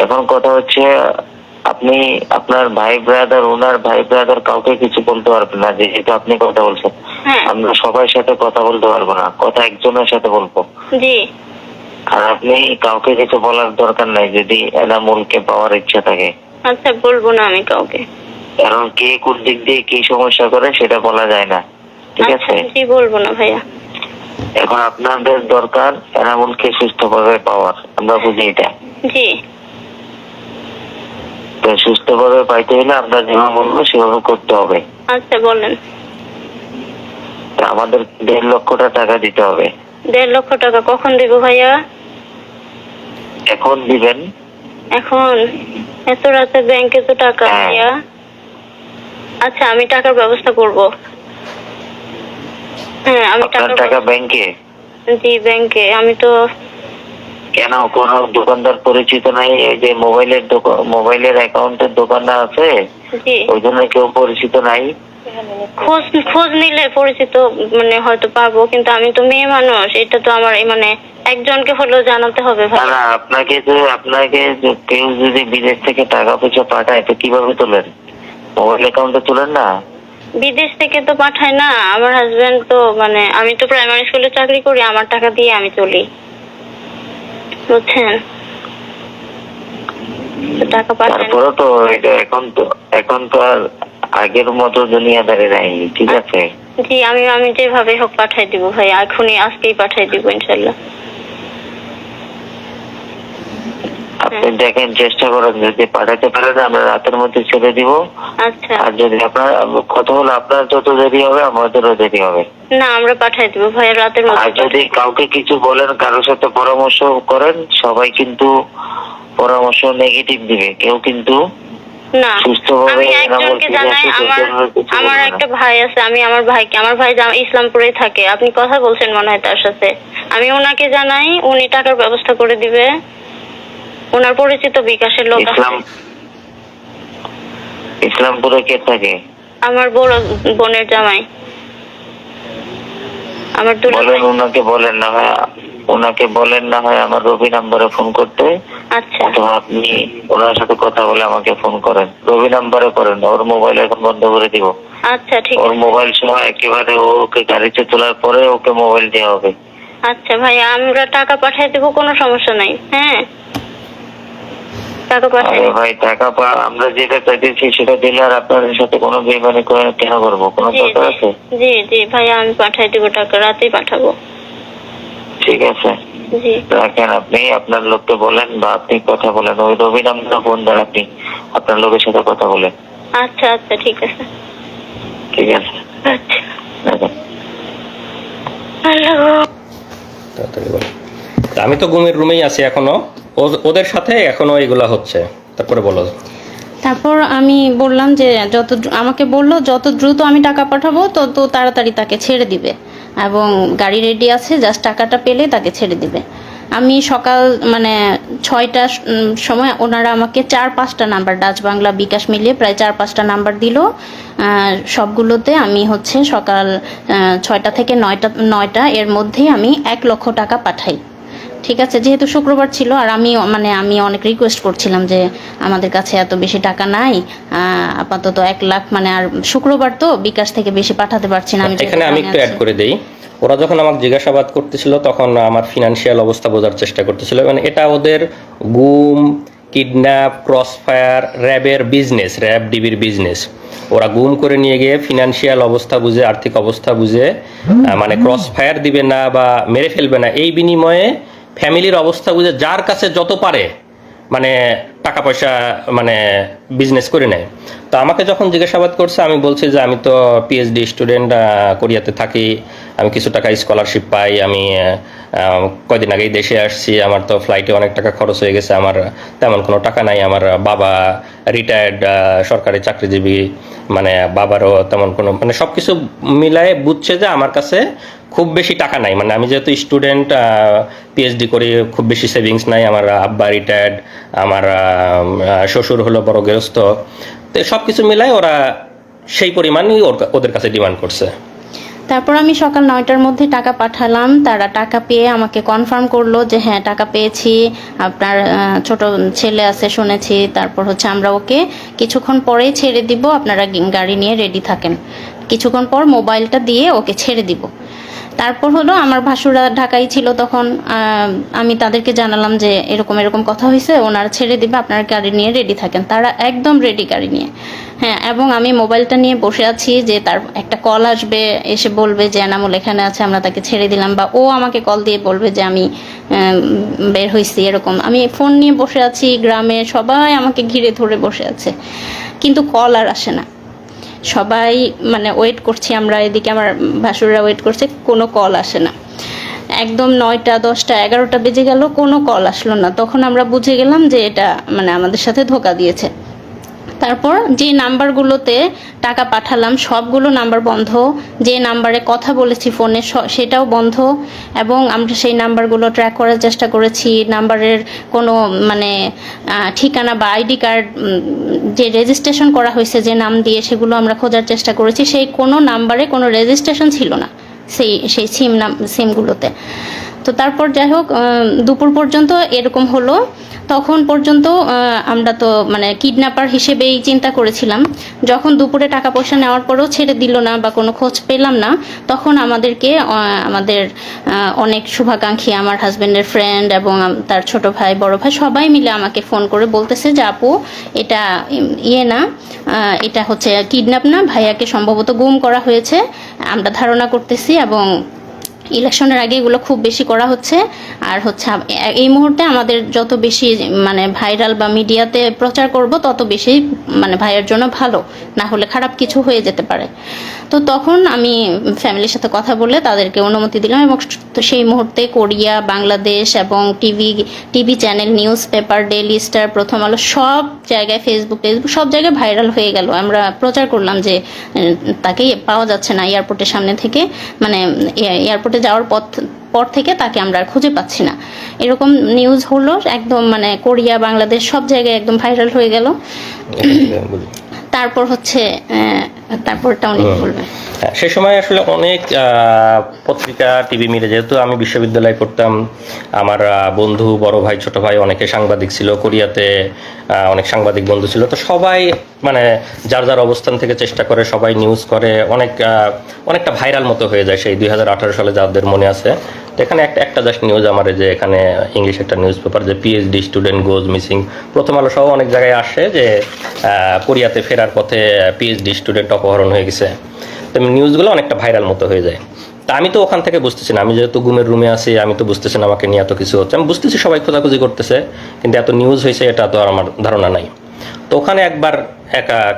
এখন কথা হচ্ছে, আপনি আপনার ভাই ব্রাদার, ওনার ভাই ব্রাদার কাউকে কিছু বলতে পারবেন না, যেহেতু আপনি কথা বলছেন। হ্যাঁ। আমরা সবার সাথে কথা বলতে পারবো না, কথা একজনের সাথে বলবো। জি। আর আপনি কাউকে কিছু বলার দরকার নাই যদি এনামুলকে পাওয়ার ইচ্ছা থাকে। আচ্ছা, বলবো না আমি কাউকে, কারণ কে কোন দিক দিয়ে কি সমস্যা করে সেটা বলা যায় না, ঠিক আচ্ছা আছে? জি, বলবো না ভাইয়া। এখন আপনাদের দরকার এনামুলকে সুস্থভাবে পাওয়ার, আমরা বুঝি এটা। জি। তো সুস্থভাবে পাইতে হলে আমরা যেভাবে বলবো সেভাবে করতে হবে। আচ্ছা বলেন। তো আমাদের 1.5 লক্ষ টাকা দিতে হবে। 1.5 লক্ষ টাকা কখন দিব ভাইয়া? এখন দিবেন? এখন? এত রাতে ব্যাংকে তো টাকা ভাইয়া। আচ্ছা, আমি টাকার ব্যবস্থা করব। হ্যাঁ, আমি টাকা ব্যাংকে? জি ব্যাংকে। আমি তো কেন, কোন দোকানদার পরিচিত নাই? এই যে মোবাইলের অ্যাকাউন্টের দোকানটা আছে, জি, ওই জন্য কেউ পরিচিত নাই? খোঁজ খোঁজ নিলে পরিচিত মানে হয়তো পাবো, কিন্তু আমি তো মেয়ে মানুষ, এটা তো আমার মানে একজনকে হলেও জানাতে হবে না ভাই। না, আপনাকে কেউ যদি বিদেশ থেকে টাকা পয়সা পাঠায় তো কিভাবে তোলেন? মোবাইল অ্যাকাউন্টে তোলেন না? বিদেশ থেকে তো পাঠায় না আমার হাজবেন্ড, তো মানে আমি তো প্রাইমারি স্কুলে চাকরি করি, আমার টাকা দিয়ে আমি চলি, বুঝছেন? তো টাকা পাঠায় না। তারপরে তো এটা এখন তো আর আগের মতো দুনিয়াদারি নাই, ঠিক আছে? জি, আমি যেভাবে হোক পাঠাই দিব ভাই, এখনই আজকেই পাঠাই দিব ইনশাল্লাহ। আপনি দেখেন, চেষ্টা করেন, যদি পাঠাতে পারেন আমরা রাতের মধ্যে ছেড়ে দিব। আচ্ছা, আর যদি আপনার কথা হলো আপনার যত দেরি হবে আমাদেরও দেরি হবে। না আমরা পাঠাই দিব ভাই রাতের আর মধ্যে। যদি কাউকে কিছু বলেন, কারোর সাথে পরামর্শ করেন, সবাই কিন্তু পরামর্শ নেগেটিভ দিবে, কেউ কিন্তু না, সুস্থভাবে আমি একজনকে জানাই, আমার একটা ভাই আছে, আমি আমার ভাই ইসলামপুরে থাকে, আপনি কথা বলছেন মনে হয় তার সাথে, আমি ওনাকে জানাই, উনি টাকার ব্যবস্থা করে দিবে, ওনার পরিচিত বিকাশের লোক আছে। ইসলামপুরে কে থাকে? আমার বড় বোনের জামাই, আমার বলেন, ওনাকে বলেন না হয় আমার রবি নাম্বারে ফোন করতে। আচ্ছা অথবা আপনি ওনার সাথে কথা বলে আমাকে ফোন করেন, রবি নাম্বারে করেন, ওর মোবাইল এখন বন্ধ করে দিব। আচ্ছা ঠিক ওর আছে। মোবাইল সময় একেবারে ওকে গাড়িতে তোলার পরে ওকে মোবাইল দেওয়া হবে। আচ্ছা ভাই, আমরা টাকা পাঠিয়ে দেবো, কোনো সমস্যা নাই। হ্যাঁ, টাকা পাঠিয়ে আরে ভাই, আমরা যেটা চাইতেছি সেটা দিলে আর আপনাদের সাথে কোনো বেইমানি করে কেন করবো? কোনো দরকার আছে? জি জি ভাই, আমি পাঠিয়ে দেবো, টাকা রাতেই পাঠাবো। ঠিক আছে, জি রাখেন। আপনি আপনার লোককে বলেন বা আপনি কথা বলেন, ওই রবি নাম্বার ফোন দেন, আপনি আপনার লোকের সাথে কথা বলেন। আচ্ছা আচ্ছা ঠিক আছে। ঠিক আছে, আচ্ছা, রাখেন। আল্লাহ। তাড়াতাড়ি বলো। তা আমি তো ঘুমের রুমেই আছি এখনো, ওদের সাথে এখনো এগুলা হচ্ছে। তারপরে বলো। তারপর আমি বললাম যে আমাকে বললো যত দ্রুত আমি টাকা পাঠাবো তত তাড়াতাড়ি তাকে ছেড়ে দিবে, এবং গাড়ি রেডি আছে, জাস্ট টাকাটা পেলে তাকে ছেড়ে দিবে। আমি সকাল মানে 6টার সময় ওনারা আমাকে 4-5টা নাম্বার, ডাচ বাংলা বিকাশ মিলিয়ে প্রায় 4-5টা নাম্বার দিল। সবগুলোতে আমি হচ্ছে সকাল 6টা থেকে 9টা এর মধ্যেই আমি 1 লক্ষ টাকা পাঠাই। ঠিক আছে, যেহেতু শুক্রবার ছিল আর আমি অনেক রিকোয়েস্ট করছিলাম যে আমাদের কাছে এত বেশি টাকা নাই, আপাতত 1 লাখ, মানে আর শুক্রবার তো বিকাশ থেকে বেশি পাঠাতে পারছি না। এখানে আমি একটু অ্যাড করে দেই, ওরা যখন আমাকে জিজ্ঞাসাবাদ করতেছিল তখন আমার ফিনান্সিয়াল অবস্থা বোঝার চেষ্টা করতেছিল, মানে এটা ওদের গুম, কিডন্যাপ, ক্রস ফায়ার, র্যাবের বিজনেস, র্যাব ডিবির বিজনেস। ওরা গুম করে নিয়ে গিয়ে ফিনান্সিয়াল অবস্থা বুঝে, আর্থিক অবস্থা বুঝে, মানে ক্রস ফায়ার দিবে না বা মেরে ফেলবে না, এই বিনিময়ে ফ্যামিলির অবস্থা বুঝে যার কাছে যত পারে মানে টাকা পয়সা মানে বিজনেস করে নেয়। তো আমাকে যখন জিজ্ঞাসাবাদ করছে আমি বলছি যে আমি তো পিএইচডি স্টুডেন্ট, কোরিয়াতে থাকি, আমি কিছু টাকা স্কলারশিপ পাই, আমি কয়দিন আগেই দেশে আসছি, আমার তো ফ্লাইটে অনেক টাকা খরচ হয়ে গেছে, আমার তেমন কোনো টাকা নাই, আমার বাবা রিটায়ার্ড সরকারি চাকরিজীবী, মানে বাবারও তেমন কোনো, মানে সব কিছু মিলায়ে বুঝছে যে আমার কাছে খুব বেশি টাকা নাই, মানে আমি যেহেতু স্টুডেন্ট, পিএইচডি করি, খুব বেশি সেভিংস নাই, আমার আব্বা রিটায়ার্ড, আমার শ্বশুর হলো বড় গৃহস্থ, তো সব কিছু মিলায় ওরা সেই পরিমাণই ওদের কাছে ডিমান্ড করছে। তারপর আমি সকাল 9টার মধ্যে টাকা পাঠালাম, তারা টাকা পেয়ে আমাকে কনফার্ম করলো যে হ্যাঁ টাকা পেয়েছি, আপনার ছোট ছেলে আছে শুনেছি, তারপর হচ্ছে আমরা ওকে কিছুক্ষণ পরেই ছেড়ে দিব, আপনারা গাড়ি নিয়ে রেডি থাকেন, কিছুক্ষণ পর মোবাইলটা দিয়ে ওকে ছেড়ে দিব। তারপর হলো আমার ভাসুরা ঢাকায় ছিল তখন, আমি তাদেরকে জানালাম যে এরকম এরকম কথা হয়েছে, ওনারা ছেড়ে দিবে, আপনারা গাড়ি নিয়ে রেডি থাকেন। তারা একদম রেডি গাড়ি নিয়ে। হ্যাঁ, এবং আমি মোবাইলটা নিয়ে বসে আছি যে তার একটা কল আসবে, এসে বলবে যে এনামুল এখানে আছে, আমরা তাকে ছেড়ে দিলাম, বা ও আমাকে কল দিয়ে বলবে যে আমি বের হয়েছি, এরকম। আমি ফোন নিয়ে বসে আছি, গ্রামে সবাই আমাকে ঘিরে ধরে বসে আছে, কিন্তু কল আর আসে না। সবাই মানে ওয়েট করছি আমরা, এদিকে আমার ভাসুররা ওয়েট করছে, কোনো কল আসে না। একদম 9টা, 10টা, 11টা বেজে গেল, কোনো কল আসলো না। তখন আমরা বুঝে গেলাম যে এটা মানে আমাদের সাথে ধোঁকা দিয়েছে। তারপর যে নাম্বারগুলোতে টাকা পাঠালাম সবগুলো নাম্বার বন্ধ, যে নাম্বারে কথা বলেছি ফোনে সেটাও বন্ধ, এবং আমরা সেই নাম্বারগুলো ট্র্যাক করার চেষ্টা করেছি। নাম্বারের কোনো মানে ঠিকানা বা আইডি কার্ড যে রেজিস্ট্রেশন করা হয়েছে যে নাম দিয়ে, সেগুলো আমরা খোঁজার চেষ্টা করেছি। সেই কোনো নাম্বারে কোনো রেজিস্ট্রেশন ছিল না সেই সিমগুলোতে। তো তারপর যাই হোক দুপুর পর্যন্ত এরকম হলো। তখন পর্যন্ত আমরা তো মানে কিডন্যাপার হিসেবেই চিন্তা করেছিলাম। যখন দুপুরে টাকা পয়সা নেওয়ার পরেও ছেড়ে দিল না বা কোনো খোঁজ পেলাম না, তখন আমাদেরকে আমাদের অনেক শুভাকাঙ্ক্ষী, আমার হাজব্যান্ডের ফ্রেন্ড এবং তার ছোট ভাই বড় ভাই সবাই মিলে আমাকে ফোন করে বলতেছে যে আপু এটা না, এটা হচ্ছে কিডন্যাপ না, ভাইয়াকে সম্ভবত গুম করা হয়েছে আমরা ধারণা করতেছি, এবং ইলেকশনের আগে এগুলো খুব বেশি করা হচ্ছে। আর হচ্ছে এই মুহূর্তে আমাদের যত বেশি মানে ভাইরাল বা মিডিয়াতে প্রচার করব তত বেশি মানে ভাইয়ের জন্য ভালো, না হলে খারাপ কিছু হয়ে যেতে পারে। তো তখন আমি ফ্যামিলির সাথে কথা বলে তাদেরকে অনুমতি দিলাম, এবং তো সেই মুহূর্তে কোরিয়া, বাংলাদেশ এবং TV channel, news paper, daily star, প্রথম আলো সব জায়গায়, ফেসবুক সব জায়গায় ভাইরাল হয়ে গেল। আমরা প্রচার করলাম যে তাকে পাওয়া যাচ্ছে না এয়ারপোর্টের সামনে থেকে, মানে এয়ারপোর্টে যাওয়ার পর থেকে তাকে আমরা আর খুঁজে পাচ্ছি না, এরকম নিউজ হলো একদম, মানে কোরিয়া, বাংলাদেশ সব জায়গায় একদম ভাইরাল হয়ে গেল। তারপর হচ্ছে তারপরটা উনি বলবেন। সে সময় আসলে অনেক পত্রিকা, টিভি মিলে, যেহেতু আমি বিশ্ববিদ্যালয়ে পড়তাম, আমার বন্ধু, বড় ভাই, ছোট ভাই অনেকে সাংবাদিক ছিল, কোরিয়াতে অনেক সাংবাদিক বন্ধু ছিল। তো সবাই মানে যার যার অবস্থান থেকে চেষ্টা করে, সবাই নিউজ করে, অনেকটা ভাইরাল মতো হয়ে যায় সেই 2018 সালে, যাদের মনে আছে। তো এখানে একটা জাস্ট নিউজ আমার, যে এখানে ইংলিশ একটা নিউজ পেপার, যে পিএইচডি স্টুডেন্ট গোজ মিসিং, প্রথম আলো সহ অনেক জায়গায় আসে যে কোরিয়াতে ফেরার পথে পিএইচডি স্টুডেন্ট অপহরণ হয়ে গেছে। তো নিউজগুলো অনেকটা ভাইরাল মতো হয়ে যায়। তা আমি তো ওখান থেকে বুঝতেছি না, আমি যেহেতু গুমের রুমে আছি, আমি তো বুঝতেছি না আমাকে নিয়ে এত কিছু হচ্ছে। আমি বুঝতেছি সবাই খোঁজাখুঁজি করতেছে, কিন্তু এত নিউজ হয়েছে এটা তো আর আমার ধারণা নাই। তো ওখানে একবার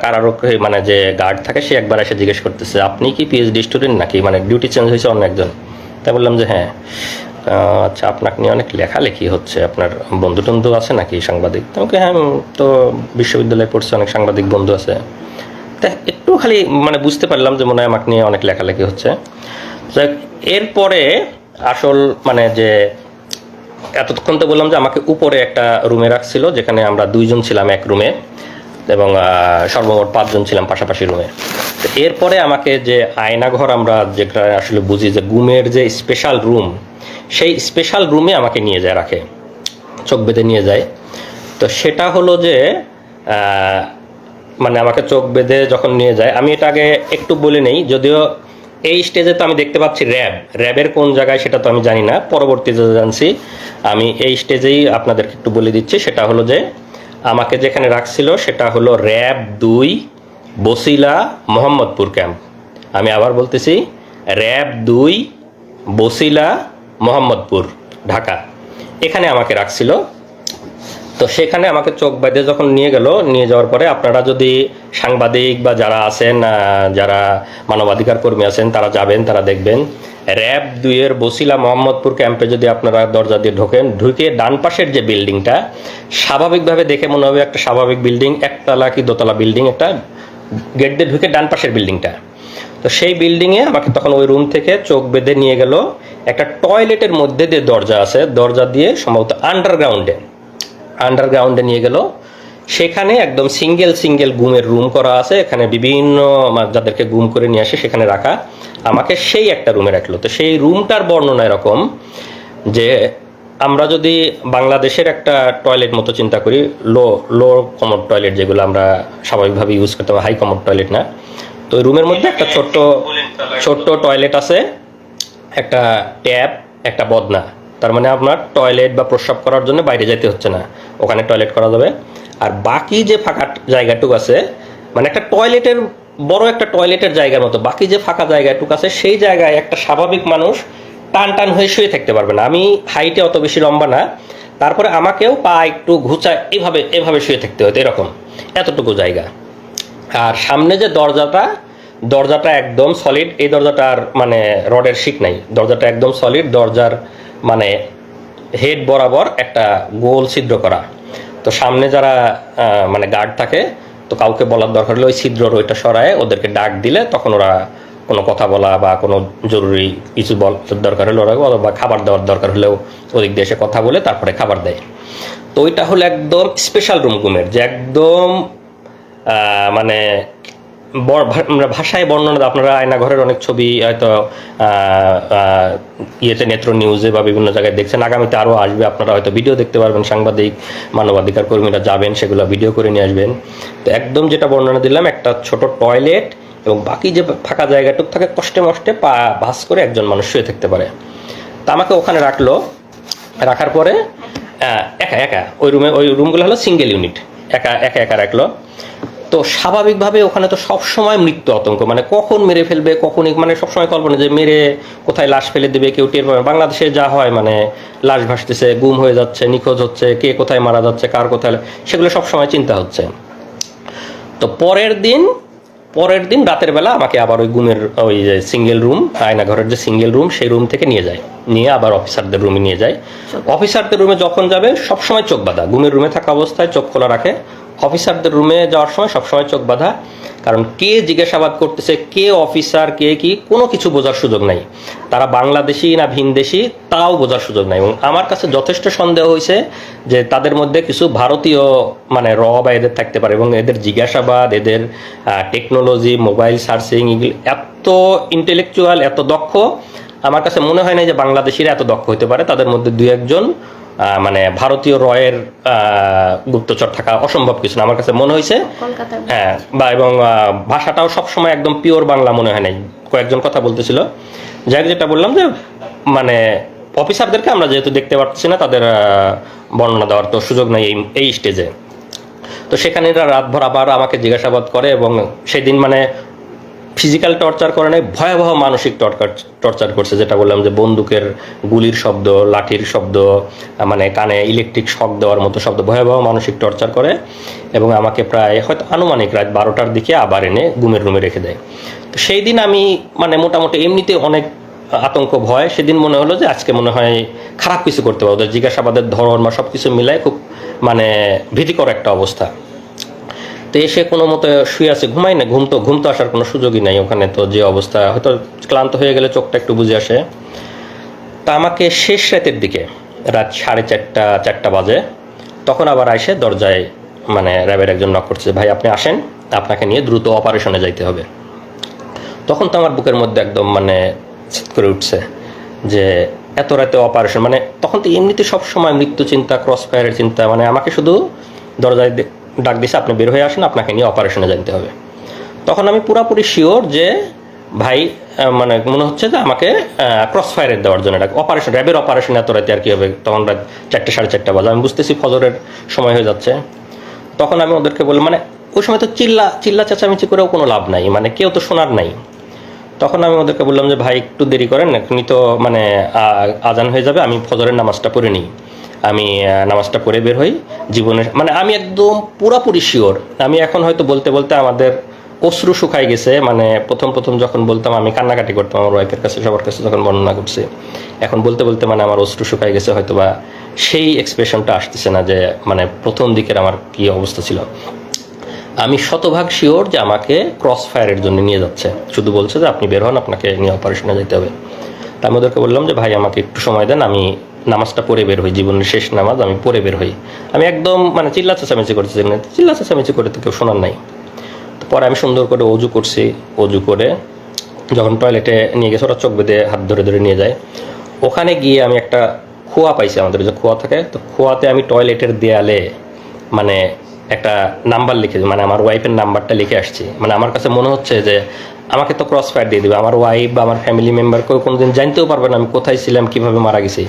কারারক্ষী মানে যে গার্ড থাকে, সে একবার এসে জিজ্ঞেস করতেছে আপনি কি পিএইচডি স্টুডেন্ট নাকি, মানে ডিউটি চেঞ্জ হয়েছে অন্য একজন। তাই বললাম যে হ্যাঁ। আচ্ছা, আপনাকে নিয়ে অনেক লেখালেখি হচ্ছে, আপনার বন্ধু টন্ধু আছে নাকি সাংবাদিক? তোমাকে হ্যাঁ, তো বিশ্ববিদ্যালয়ে পড়ছে, অনেক সাংবাদিক বন্ধু আছে। তা একটু খালি মানে বুঝতে পারলাম যে মনে হয় আমাকে নিয়ে অনেক লেখালেখি হচ্ছে। এরপরে আসল মানে যে এতক্ষণ তো বললাম যে আমাকে উপরে একটা রুমে রাখছিল, যেখানে আমরা 2 জন ছিলাম এক রুমে, এবং সর্বমোট 5 জন ছিলাম পাশাপাশি রুমে। তো এরপরে আমাকে যে আয়নাঘর আমরা যেটা আসলে বুঝি যে গুমের যে স্পেশাল রুম, সেই স্পেশাল রুমে আমাকে নিয়ে যায়, রাখে, চোখ বেঁধে নিয়ে যায়। তো সেটা হলো যে মানে আমাকে চোখ বেঁধে যখন নিয়ে যায়, আমি এটা আগে একটু বলে নেই, যদিও এই স্টেজে তো আমি দেখতে পাচ্ছি র্যাবের কোন জায়গায় সেটা তো আমি জানি না, পরবর্তীতে জানছি। আমি এই স্টেজেই আপনাদেরকে একটু বলে দিচ্ছি। সেটা হলো যে আমাকে যেখানে রাখছিল সেটা হলো র্যাব 2 বসিলা মোহাম্মদপুর ক্যাম্প। আমি আবার বলতেছি, র্যাব 2 বসিলা মোহাম্মদপুর, ঢাকা, এখানে আমাকে রাখছিল। তো সেখানে আমাকে চোখ বেঁধে যখন নিয়ে যাওয়ার পরে, আপনারা যদি সাংবাদিক বা যারা আছেন, যারা মানবাধিকার কর্মী আছেন, তারা যাবেন, তারা দেখবেন র্যাব 2 এর বসিলা মোহাম্মদপুর ক্যাম্পে যদি আপনারা দরজা দিয়ে ঢুকে ডান পাশের যে বিল্ডিংটা, স্বাভাবিকভাবে দেখে মনে হবে একটা স্বাভাবিক বিল্ডিং, একতলা কি দোতলা বিল্ডিং, একটা গেট দিয়ে ঢুকে ডান পাশের বিল্ডিংটা। তো সেই বিল্ডিংয়ে আমাকে তখন ওই রুম থেকে চোখ বেঁধে নিয়ে গেল একটা টয়লেটের মধ্যে দিয়ে দরজা আছে, দরজা দিয়ে সম্ভবত আন্ডারগ্রাউন্ডে নিয়ে গেল। সেখানে একদম সিঙ্গেল গুমের রুম করা আছে, এখানে বিভিন্ন যাদেরকে গুম করে নিয়ে আসে সেখানে রাখা, আমাকে সেই একটা রুমে রাখলো। তো সেই রুমটার বর্ণনা এরকম যে, আমরা যদি বাংলাদেশের একটা টয়লেট মতো চিন্তা করি, লো কমোড টয়লেট যেগুলো আমরা স্বাভাবিকভাবে ইউজ করতে হবে, হাই কমোড টয়লেট না। তো ওই রুমের মধ্যে একটা ছোট্ট টয়লেট আছে, একটা ট্যাপ, একটা বদনা। তার মানে আপনার টয়লেট বা প্রস্রাব করার জন্য বাইরে যেতে হচ্ছে না, ওখানে টয়লেট করা যাবে। আর বাকি যে ফাঁকা জায়গাটুকু আছে, মানে একটা টয়লেটের বড় একটা টয়লেটের জায়গার মতো বাকি যে ফাঁকা জায়গাটুকু আছে, সেই জায়গায় একটা স্বাভাবিক মানুষ টান হয়ে শুয়ে থাকতে পারবে না। আমি হাইটে অত বেশি লম্বা না, তারপরে আমাকেও পা একটু ঘুচায় এভাবে শুয়ে থাকতে হতো, এরকম এতটুকু জায়গা। আর সামনে যে দরজাটা একদম সলিড, এই দরজাটা আর মানে রডের শিক নাই, দরজাটা একদম সলিড, দরজার মানে হেড বরাবর একটা গোল ছিদ্র করা। তো সামনে যারা মানে গার্ড থাকে, তো কাউকে বলার দরকার হলে ওই ছিদ্রর ওইটা সরায় ওদেরকে ডাক দিলে তখন ওরা কোনো কথা বলা বা কোনো জরুরি কিছু দরকার হলে ওরা, বা খাবার দেওয়ার দরকার হলেও ওদিক দিয়ে এসে কথা বলে তারপরে খাবার দেয়। তো ওইটা হলো একদম স্পেশাল রুম ঘুমের, যে একদম মানে ভাষায় বর্ণনা, আপনারা আয়নাঘরের অনেক ছবি হয়তো ইয়েতে নেত্র নিউজে বা বিভিন্ন জায়গায় দেখছেন, আগামীতে আরও আসবে, আপনারা হয়তো ভিডিও দেখতে পারবেন, সাংবাদিক মানবাধিকার কর্মীরা যাবেন, সেগুলো ভিডিও করে নিয়ে আসবেন। তো একদম যেটা বর্ণনা দিলাম, একটা ছোট টয়লেট এবং বাকি যে ফাঁকা জায়গাটুক থাকে কষ্টে মষ্টে পা ভাস করে একজন মানুষ শুয়ে থাকতে পারে। তা আমাকে ওখানে রাখার পরে একা একা ওই রুমগুলো হলো সিঙ্গেল ইউনিট, একা রাখলো। তো স্বাভাবিকভাবে ওখানে তো সবসময় মৃত্যু আতঙ্ক, মানে কখন মেরে ফেলবে, কখনই মানে সবসময় কল্পনা যে মেরে কোথায় লাশ ফেলে দেবে, কেউ টের পাবে। বাংলাদেশে যা হয়, মানে লাশ ভাসতেছে, গুম হয়ে যাচ্ছে, নিখোঁজ হচ্ছে, কে কোথায় মারা যাচ্ছে, কার কোথায়, সেগুলো সবসময় চিন্তা হচ্ছে। তো পরের দিন রাতের বেলা আমাকে আবার ওই গুমের ওই যে সিঙ্গেল রুম, আয়নাঘরের যে সিঙ্গেল রুম, সেই রুম থেকে নিয়ে আবার অফিসারদের রুমে নিয়ে যায়। অফিসারদের রুমে যখন যাবে সবসময় চোখ বাঁধা, গুমের রুমে থাকা অবস্থায় চোখ খোলা রাখে। অফিসারদের রুমে যাওয়ার সময় সবসময় চোখ বাঁধা, কারণ কে জিজ্ঞাসাবাদ করতেছে, কে অফিসার, কে কি, কোনো কিছু বোঝার সুযোগ নাই। তারা বাংলাদেশি না ভিনদেশি তাও বোঝার সুযোগ নাই। এবং আমার কাছে যথেষ্ট সন্দেহ হয়েছে যে তাদের মধ্যে কিছু ভারতীয় মানে বা এদের থাকতে পারে, এবং এদের জিজ্ঞাসাবাদ, এদের টেকনোলজি, মোবাইল সার্চিং, এগুলো এত ইন্টেলেকচুয়াল, এত দক্ষ, আমার কাছে মনে হয় না যে বাংলাদেশিরা এত দক্ষ হতে পারে। তাদের মধ্যে দুই একজন মানে ভারতীয় রয়ের গুপ্তচর থাকা অসম্ভব কিছু না, আমার কাছে মনে হয়েছে। হ্যাঁ, বা এবং ভাষাটাও সবসময় একদম পিওর বাংলা মনে হয় নাই, কয়েকজন কথা বলতেছিল। যাই যেটা বললাম যে মানে অফিসারদেরকে আমরা যেহেতু দেখতে পাচ্ছি না, তাদের বর্ণনা দেওয়ার তো সুযোগ নেই এই স্টেজে। তো সেখানে রাতভর আবার আমাকে জিজ্ঞাসাবাদ করে, এবং সেদিন মানে ফিজিক্যাল টর্চার করে নাই, ভয়াবহ মানসিক টর্চার করছে। যেটা বললাম যে বন্দুকের গুলির শব্দ, লাঠির শব্দ, মানে কানে ইলেকট্রিক শক দেওয়ার মতো শব্দ, ভয়াবহ মানসিক টর্চার করে। এবং আমাকে প্রায় হয়তো আনুমানিক রাত 12টার দিকে আবার এনে গুমের রুমে রেখে দেয়। তো সেই দিন আমি মানে মোটামুটি এমনিতে অনেক আতঙ্ক ভয়, সেদিন মনে হলো যে আজকে মনে হয় খারাপ কিছু করতে পারবো। ওদের জিজ্ঞাসাবাদের ধরন বা সব কিছু মিলায় খুব মানে ভীতিকর একটা অবস্থা। তো এসে কোনো মতো শুয়ে আছে, ঘুমাই না, ঘুম তো আসার কোনো সুযোগই নাই ওখানে। তো যে অবস্থা, হয়তো ক্লান্ত হয়ে গেলে চোখটা একটু বুঝে আসে। তা আমাকে শেষ রাতের দিকে, রাত 4:30 বাজে, তখন আবার এসে দরজায় মানে র্যাবের একজন নক করছে, ভাই আপনি আসেন, আপনাকে নিয়ে দ্রুত অপারেশনে যাইতে হবে। তখন তো আমার বুকের মধ্যে একদম মানে চিৎ করে উঠছে যে এত রাতে অপারেশন, মানে তখন তো এমনিতে সবসময় মৃত্যু চিন্তা, ক্রস ফায়ারের চিন্তা, মানে আমাকে শুধু দরজায় ডাক দিছে, আপনি বের হয়ে আসেন, আপনাকে নিয়ে অপারেশনে জানতে হবে। তখন আমি পুরাপুরি শিওর যে ভাই মানে মনে হচ্ছে যে আমাকে ক্রস ফায়ারের দেওয়ার জন্য অপারেশন, র্যাবের অপারেশন এত রাতে আর কি হবে। তখন রাত 4, 4:30 বাজে, আমি বুঝতেছি ফজরের সময় হয়ে যাচ্ছে। তখন আমি ওদেরকে বললাম, মানে ওই সময় তো চিল্লা চেঁচামেচি করেও কোনো লাভ নাই, মানে কেউ তো শোনার নাই। তখন আমি ওদেরকে বললাম যে ভাই একটু দেরি করেন, এখনই তো মানে আজান হয়ে যাবে, আমি ফজরের নামাজটা পড়ে নিই, আমি নামাজটা পড়ে বের হই। জীবনের মানে আমি একদম পুরাপুরি শিওর। আমি এখন হয়তো বলতে বলতে আমাদের অশ্রু শুকাই গেছে, মানে প্রথম যখন বলতাম আমি কান্নাকাটি করতাম আমার ওয়াইফের কাছে, সবার কাছে যখন বর্ণনা করছি, এখন বলতে বলতে মানে আমার অশ্রু শুকাই গেছে, হয়তো বা সেই এক্সপ্রেশনটা আসতেছে না যে মানে প্রথম দিকের আমার কি অবস্থা ছিল। আমি শতভাগ শিওর যে আমাকে ক্রস ফায়ারের জন্য নিয়ে যাচ্ছে, শুধু বলছে যে আপনি বের হন, আপনাকে নিয়ে অপারেশনে যেতে হবে। তা আমি ওদেরকে বললাম যে ভাই আমাকে একটু সময় দেন, আমি নামাজটা পড়ে বের হই, জীবনের শেষ নামাজ আমি পড়ে বের হই। আমি একদম মানে চিল্লা চেঁচামেচি করে তো কেউ শোনার নাই। তো পরে আমি সুন্দর করে অজু করে যখন টয়লেটে নিয়ে গেছে, ওরা চোখ বেঁধে হাত ধরে ধরে নিয়ে যায়। ওখানে গিয়ে আমি একটা খোয়া পাইছি, আমাদের যে খোয়া থাকে, তো খোয়াতে আমি টয়লেটের দেয়ালে মানে একটা নাম্বার লিখে, মানে আমার ওয়াইফের নাম্বারটা লিখে আসছি। মানে আমার কাছে মনে হচ্ছে যে আমাকে তো ক্রস ফায়ার দিয়ে দেবে, আমার ওয়াইফ বা আমার ফ্যামিলি মেম্বার কেউ কোনোদিন জানতেও পারবে না আমি কোথায় ছিলাম, কিভাবে মারা গেছি।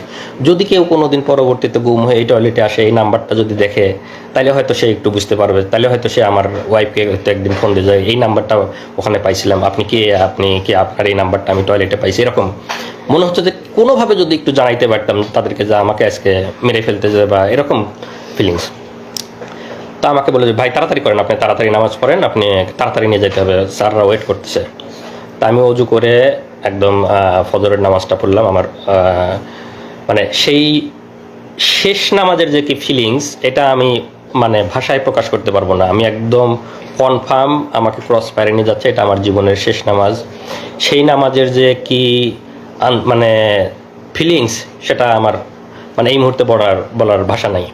যদি কেউ কোনোদিন পরবর্তীতে গুম হয়ে এই টয়লেটে আসে, এই নাম্বারটা যদি দেখে, তাহলে হয়তো সে একটু বুঝতে পারবে, তাহলে হয়তো সে আমার ওয়াইফকে হয়তো একদিন ফোন দিয়ে যায়, এই নাম্বারটা ওখানে পাইছিলাম, আপনি কি আপনার এই নাম্বারটা আমি টয়লেটে পাইছি। এরকম মনে হচ্ছে যে কোনোভাবে যদি একটু জানাইতে পারতাম তাদেরকে যে আমাকে আজকে মেরে ফেলতে যাবে বা এরকম ফিলিংস। তা আমাকে বলে যে ভাই তাড়াতাড়ি করেন, আপনি তাড়াতাড়ি নামাজ পড়েন, আপনি তাড়াতাড়ি নিয়ে যেতে হবে, স্যাররা ওয়েট করতেছে। তা আমি অজু করে একদম ফজরের নামাজটা পড়লাম। আমার মানে সেই শেষ নামাজের যে কি ফিলিংস, এটা আমি মানে ভাষায় প্রকাশ করতে পারবো না। আমি একদম কনফার্ম আমাকে ক্রস ফায়ারে নিয়ে যাচ্ছে, এটা আমার জীবনের শেষ নামাজ। সেই নামাজের যে কি মানে ফিলিংস, সেটা আমার মানে এই মুহূর্তে বলার ভাষা নাই।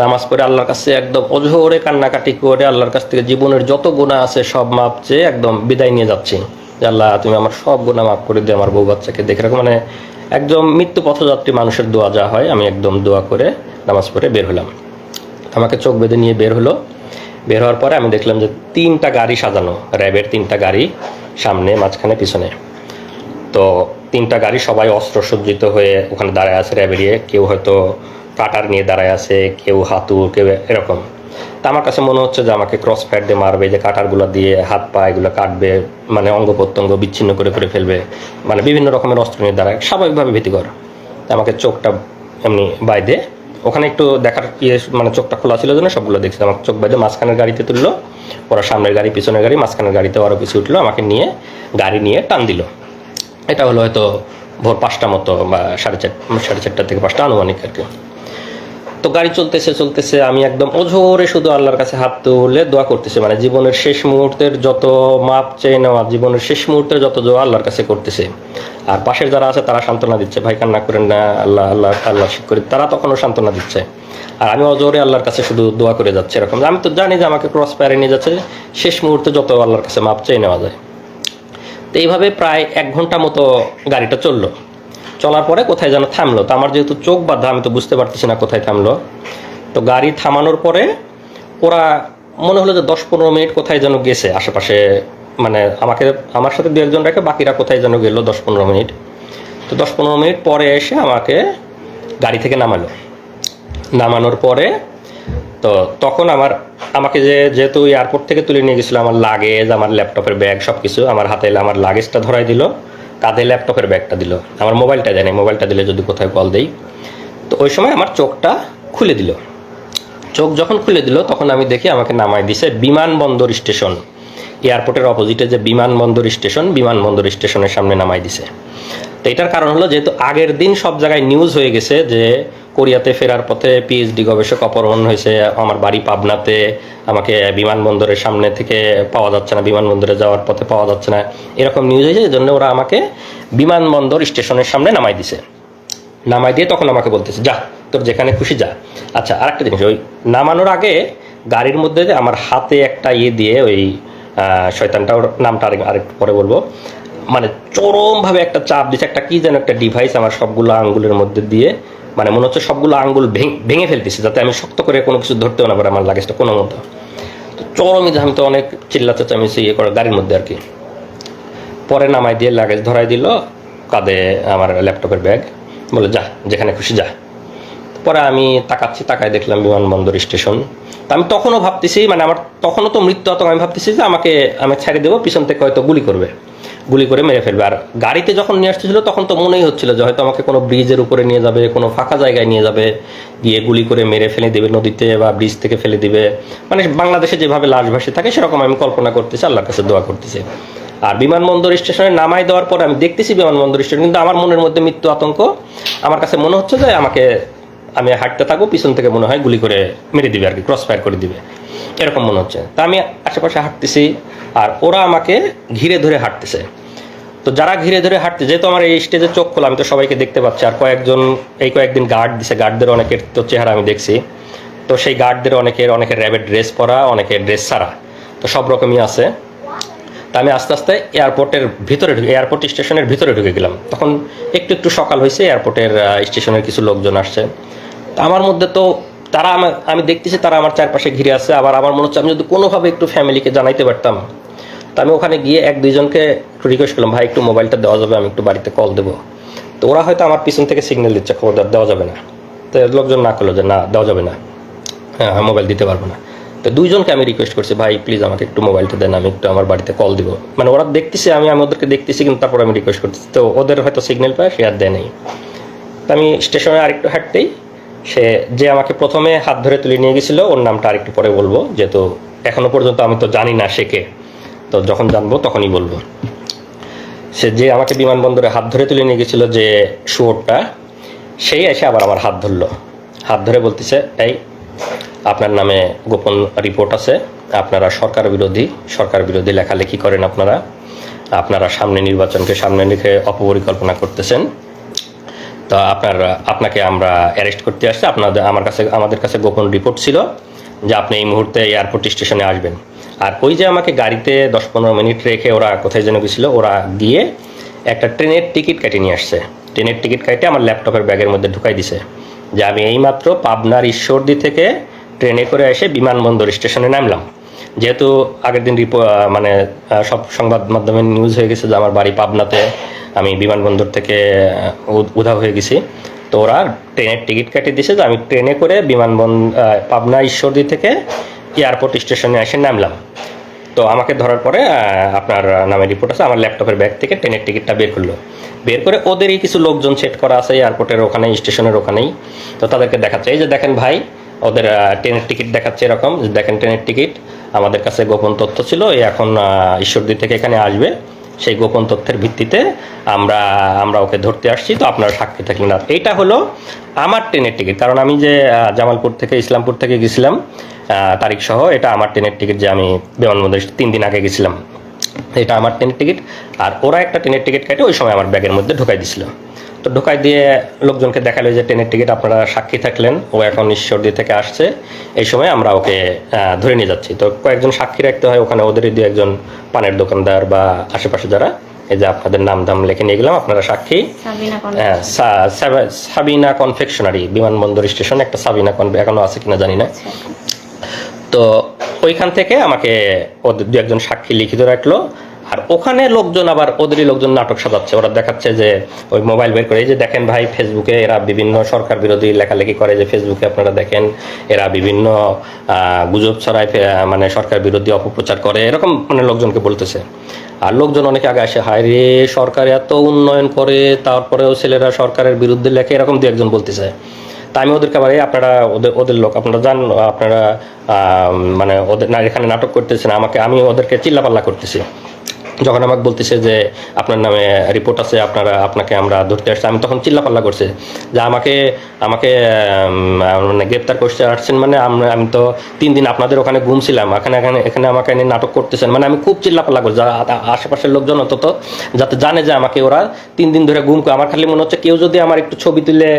নামাজ পড়ে আল্লাহর কাছে একদম অঝোরে কান্নাকাটি করে আল্লাহর কাছ থেকে জীবনের যত গুনাহ আছে সব মাপ চেয়ে একদম বিদায় নিয়ে যাচ্ছি, যে আল্লাহ তুমি আমার সব গুনাহ মাফ করে দিয়ে আমার বউ বাচ্চাকে দেখে রাখো। মানে একদম মৃত্যু পথযাত্রী মানুষের দোয়া যা হয়, আমি একদম দোয়া করে নামাজ পড়ে বের হলাম। আমাকে চোখ বেঁধে নিয়ে বের হলো। বের হওয়ার পরে আমি দেখলাম যে 3টা গাড়ি সাজানো, র্যাবের 3টা গাড়ি, সামনে, মাঝখানে, পিছনে। তো 3টা গাড়ি সবাই অস্ত্র সজ্জিত হয়ে ওখানে দাঁড়ায় আছে র্যাবেরিয়ে। কেউ হয়তো কাটার নিয়ে দাঁড়ায় আছে, কেউ হাতুড়, কেউ এরকম। তা আমার কাছে মনে হচ্ছে যে আমাকে ক্রস ফায়ার দিয়ে মারবে, যে কাটারগুলো দিয়ে হাত পা এগুলো কাটবে, মানে অঙ্গ প্রত্যঙ্গ বিচ্ছিন্ন করে ফেলবে, মানে বিভিন্ন রকমের অস্ত্র নিয়ে দাঁড়ায়, স্বাভাবিকভাবে ভীতিকর। আমাকে চোখটা এমনি বাইদে, ওখানে একটু দেখার মানে চোখটা খোলা ছিল জন্য সবগুলো দেখছি। আমাকে চোখ বাইদে মাঝখানের গাড়িতে তুললো, ওরা সামনের গাড়ি, পিছনের গাড়ি, মাঝখানের গাড়িতে আরও কিছু উঠলো, আমাকে নিয়ে গাড়ি নিয়ে টান দিল। এটা হলো হয়তো ভোর 5টা মতো বা 4:30 থেকে 5টা আনুমানিক আর কি। তো গাড়ি চলতেছে, আমি একদম অঝোরে শুধু আল্লাহর কাছে হাত তুলে দোয়া করতেছি, মানে জীবনের শেষ মুহূর্তের যত মাপ চেয়ে নেওয়া, জীবনের শেষ মুহূর্তের যত দোয়া আল্লাহর কাছে করতেছে। আর পাশের যারা আছে তারা সান্ত্বনা দিচ্ছে, ভাই কান্না করেন না, আল্লাহ আল্লাহ আল্লাহ শিখ করি, তারা তখনও সান্ত্বনা দিচ্ছে। আর আমি অজোরে আল্লাহর কাছে শুধু দোয়া করে যাচ্ছে এরকম। আমি তো জানি যে আমাকে ক্রস ফায়ারে নিয়ে যাচ্ছে, শেষ মুহূর্তে যত আল্লাহর কাছে মাপ চেয়ে নেওয়া যায়। তো এইভাবে প্রায় 1 ঘন্টা মতো গাড়িটা চললো। চলার পরে কোথায় যেন থামলো। তো আমার যেহেতু চোখ বাঁধা, আমি তো বুঝতে পারতেছি না কোথায় থামলো। তো গাড়ি থামানোর পরে ওরা মনে হলো যে 10-15 মিনিট কোথায় যেন গেছে আশেপাশে, মানে আমার সাথে 2-1জন রেখে বাকিরা কোথায় যেন গেল 10-15 মিনিট। তো 10-15 মিনিট পরে এসে আমাকে গাড়ি থেকে নামানোর পরে তো তখন আমাকে যেহেতু এয়ারপোর্ট থেকে তুলে নিয়ে গেছিলো, আমার লাগেজ, আমার ল্যাপটপের ব্যাগ সব কিছু আমার হাতে, আমার লাগেজটা ধরাই দিল, কাঁধে ল্যাপটপের ব্যাগটা দিল, আমার মোবাইলটা দেয় নাই, মোবাইলটা দিলে যদি কোথায় কল দেই। তো ওই সময় আমার চোখটা খুলে দিল। চোখ যখন খুলে দিল তখন আমি দেখি আমাকে নামাই দিছে বিমানবন্দর স্টেশন, এয়ারপোর্টের অপোজিটে যে বিমানবন্দর স্টেশনের সামনে নামাই দিছে। তো এটার কারণ হলো যেহেতু আগের দিন সব জায়গায় নিউজ হয়ে গেছে যে কোরিয়াতে ফেরার পথে পিএইচডি গবেষক অপহরণ হয়েছে, আমার বাড়ি পাবনাতে, আমাকে বিমানবন্দরের সামনে থেকে পাওয়া যাচ্ছে না, বিমানবন্দরে যাওয়ার পথে পাওয়া যাচ্ছে না, এরকম নিউজ হয়েছে। এই জন্য ওরা আমাকে বিমানবন্দর স্টেশনের সামনে নামাই দিয়ে তখন আমাকে বলতেছে যা, তোর যেখানে খুশি যা। আচ্ছা, আরেকটা জিনিস, ওই নামানোর আগে গাড়ির মধ্যে যে আমার হাতে একটা দিয়ে, ওই শয়তানটা, ওর নামটা আরেকটু পরে বলবো, মানে চরমভাবে একটা চাপ দিচ্ছে, একটা কি যেন একটা ডিভাইস আমার সবগুলো আঙ্গুলের মধ্যে দিয়ে, মানে মনে হচ্ছে সবগুলো আঙ্গুল ভেঙে ফেলতেছে, যাতে আমি শক্ত করে কোনো কিছু ধরতেও না পারে আমার লাগেজটা কোনো মতো। তো চরমই, আমি তো অনেক চিল্লাচাচামেচি করে গাড়ির মধ্যে আর কি। পরে নামাই দিয়ে লাগেজ ধরাই দিল, কাঁধে আমার ল্যাপটপের ব্যাগ, বলে যা যেখানে খুশি যা। পরে আমি তাকায় দেখলাম বিমানবন্দর স্টেশন। তো আমি তখনও ভাবতেছি, মানে আমার তখনও তো মৃত্যু আতঙ্ক, আমি ভাবতেছি যে আমি ছেড়ে দেবো, পিছন থেকে হয়তো গুলি করে মেরে ফেলবে। আর গাড়িতে যখন নিয়ে আসতেছিল তখন তো মনেই হচ্ছিল যে হয়তো আমাকে কোনো ব্রিজের উপরে নিয়ে যাবে, কোনো ফাঁকা জায়গায় নিয়ে যাবে, গিয়ে গুলি করে মেরে ফেলে দেবে নদীতে বা ব্রিজ থেকে ফেলে দিবে, মানে বাংলাদেশে যেভাবে লাশ ভাসে থাকে সেরকম আমি কল্পনা করতেছি, আল্লাহর কাছে দোয়া করতেছি। আর বিমানবন্দর স্টেশনে নামাই দেওয়ার পর আমি দেখতেছি বিমানবন্দর স্টেশন, কিন্তু আমার মনের মধ্যে মৃত্যু আতঙ্ক। আমার কাছে মনে হচ্ছে যে আমি হাঁটতে থাকবো, পিছন থেকে মনে হয় গুলি করে মেরে দিবে আর কি, ক্রস ফায়ার করে দিবে, এরকম মনে হচ্ছে। তা আমি আশেপাশে হাঁটতেছি আর ওরা আমাকে ঘিরে ধরে হাঁটতেছে। তো যারা ঘিরে ধরে হাঁটতে, যেহেতু আমার এই স্টেজে চোখ খোলা, আমি তো সবাইকে দেখতে পাচ্ছি। আর কয়েকদিন গার্ড দিছে, গার্ডদের অনেকের তো চেহারা আমি দেখছি। তো সেই গার্ডদের অনেকের র্যাবের ড্রেস পরা, অনেকের ড্রেস ছাড়া, তো সব রকমই আছে। তা আমি আস্তে আস্তে এয়ারপোর্ট স্টেশনের ভিতরে ঢুকে গেলাম। তখন একটু সকাল হয়েছে, এয়ারপোর্টের স্টেশনের কিছু লোকজন আসছে। তা আমার মধ্যে তো আমি দেখতেছি তারা আমার চারপাশে ঘিরে আছে। আবার আমার মনে হচ্ছে আমি যদি কোনোভাবে একটু ফ্যামিলিকে জানাইতে পারতাম। তো আমি ওখানে গিয়ে 1-2জনকে একটু রিকোয়েস্ট করলাম, ভাই একটু মোবাইলটা দেওয়া যাবে, আমি একটু বাড়িতে কল দেবো। তো ওরা হয়তো আমার পিছন থেকে সিগন্যাল দিচ্ছে, খবরদার দেওয়া যাবে না। তো লোকজন না করলো যে না দেওয়া যাবে না, হ্যাঁ মোবাইল দিতে পারবো না। তো 2জনকে আমি রিকোয়েস্ট করছি, ভাই প্লিজ আমাকে একটু মোবাইলটা দেন, আমি একটু আমার বাড়িতে কল দিব। মানে ওরা দেখতেছি, আমি ওদেরকে দেখতেছি, কিন্তু তারপর আমি রিকোয়েস্ট করতেছি। তো ওদের হয়তো সিগন্যাল পায়, সে আর দেয় নেই। তো আমি স্টেশনে আরেকটু হাঁটতেই যে আমাকে প্রথমে হাত ধরে তুলে নিয়ে গেছিল, ওর নামটা আরেকটু পরে বলবো, যেহেতু এখনো পর্যন্ত আমি তো জানি না সে কে, তো যখন জানবো তখনই বলবো। সে যে আমাকে বিমানবন্দরে হাত ধরে তুলে নিয়ে গেছিল, যে শুয়োরটা, সেই এসে আবার আমার হাত ধরে বলতেছে, এই আপনার নামে গোপন রিপোর্ট আছে, আপনারা সরকার বিরোধী লেখালেখি করেন, আপনারা সামনে নির্বাচনকে সামনে রেখে অপপরিকল্পনা করতেছেন। তো আপনাকে আমরা অ্যারেস্ট করতে আসছি। আমাদের কাছে গোপন রিপোর্ট ছিল যে আপনি এই মুহূর্তে এয়ারপোর্ট স্টেশনে আসবেন। আর ওই যে আমাকে গাড়িতে 10-15 মিনিট রেখে ওরা কোথায় যেন গেছিলো, ওরা গিয়ে একটা ট্রেনের টিকিট কেটে নিয়ে আসছে। ট্রেনের টিকিট কেটে আমার ল্যাপটপের ব্যাগের মধ্যে ঢুকাই দিছে যে আমি এইমাত্র পাবনার ঈশ্বরদী থেকে ট্রেনে করে এসে বিমানবন্দর স্টেশনে নামলাম। যেহেতু আগের দিন সব সংবাদ মাধ্যমে নিউজ হয়ে গেছে যে আমার বাড়ি পাবনাতে, আমি বিমানবন্দর থেকে উধাও হয়ে গেছি। তো ওরা ট্রেনের টিকিট কেটে দিয়েছে যে আমি ট্রেনে করে পাবনা ঈশ্বরদী থেকে এয়ারপোর্ট স্টেশনে এসে নামলাম। তো আমাকে ধরার পরে আপনার নামে রিপোর্ট আছে, আমার ল্যাপটপের ব্যাগ থেকে ট্রেনের টিকিটটা বের করলো। বের করে ওদেরই কিছু লোকজন সেট করা আছে এয়ারপোর্টের ওখানে, স্টেশনের ওখানেই। তো তাদেরকে দেখাচ্ছে, এই যে দেখেন ভাই, ওদের ট্রেনের টিকিট দেখাচ্ছে এরকম, যে দেখেন ট্রেনের টিকিট, আমাদের কাছে গোপন তথ্য ছিল, এখন ঈশ্বরদী থেকে এখানে আসবে, সেই গোপন তথ্যের ভিত্তিতে আমরা ওকে ধরতে আসছি, তো আপনারা সাক্ষী থাকলেন না। এইটা হলো আমার ট্রেনের টিকিট, কারণ আমি যে জামালপুর থেকে ইসলামপুর থেকে গেছিলাম তারিখ সহ, এটা আমার ট্রেনের টিকিট, যে আমি বিমানবন্দরে 3 দিন আগে গেছিলাম, এটা আমার ট্রেনের টিকিট। আর ওরা একটা ট্রেনের টিকিট কেটে ওই সময় আমার ব্যাগের মধ্যে ঢোকাই দিছিল। তো ঢোকাই দিয়ে লোকজনকে দেখালো যে ট্রেনের টিকিট আপনারা সাক্ষী থাকলেন, ও এখন ঈশ্বরদী থেকে আসছে, এই সময় আমরা ওকে ধরে নিয়ে যাচ্ছি। তো কয়েকজন সাক্ষী রাখতে হয় ওখানে, ওদেরই 2-1 পানের দোকানদার বা আশেপাশে যারা, এই যে আপনাদের নাম ধাম লিখে নিয়ে গেলাম, আপনারা সাক্ষী। সাবিনা কনফেকশনারি, বিমানবন্দর স্টেশনে একটা সাবিনা এখনো আছে কিনা জানি না। তো ওইখান থেকে আমাকে ওদের 2-1 সাক্ষী লিখিত রাখলো। আর ওখানে লোকজন আবার ওদেরই লোকজন নাটক সাজাচ্ছে, ওরা দেখাচ্ছে যে ওই মোবাইল বের করে, এই যে দেখেন ভাই ফেসবুকে এরা বিভিন্ন সরকার বিরোধী লেখালেখি করে, যে ফেসবুকে আপনারা দেখেন এরা বিভিন্ন গুজব ছড়ায়, সরকার বিরোধী অপপ্রচার করে, এরকম লোকজনকে বলতেছে। আর লোকজন অনেকে আগে আসে, হায় রে সরকার এত উন্নয়ন করে তারপরেও ছেলেরা সরকারের বিরুদ্ধে লেখে, এরকম 2-1 বলতেছে। তা আমি ওদেরকে আবার আপনারা ওদের লোক, আপনারা জান, আপনারা ওদের এখানে নাটক করতেছেন, আমি ওদেরকে চিল্লাপাল্লা করতেছি। যখন আমাকে বলতেছে যে আপনার নামে রিপোর্ট আছে, আপনাকে আমরা ধরতে আসছি, আমি তখন চিল্লাপাল্লা করছে যে আমাকে গ্রেপ্তার করতে আসছেন, আমি তো 3 দিন আপনাদের ওখানে ঘুমছিলাম, এখানে আমাকে এনে নাটক করতেছেন, আমি খুব চিল্লাপাল্লা করছি। আশেপাশের লোকজন অন্তত যাতে জানে যে আমাকে ওরা 3 দিন ধরে ঘুম করে। আমার খালি মনে হচ্ছে কেউ যদি আমার একটু ছবি তুলে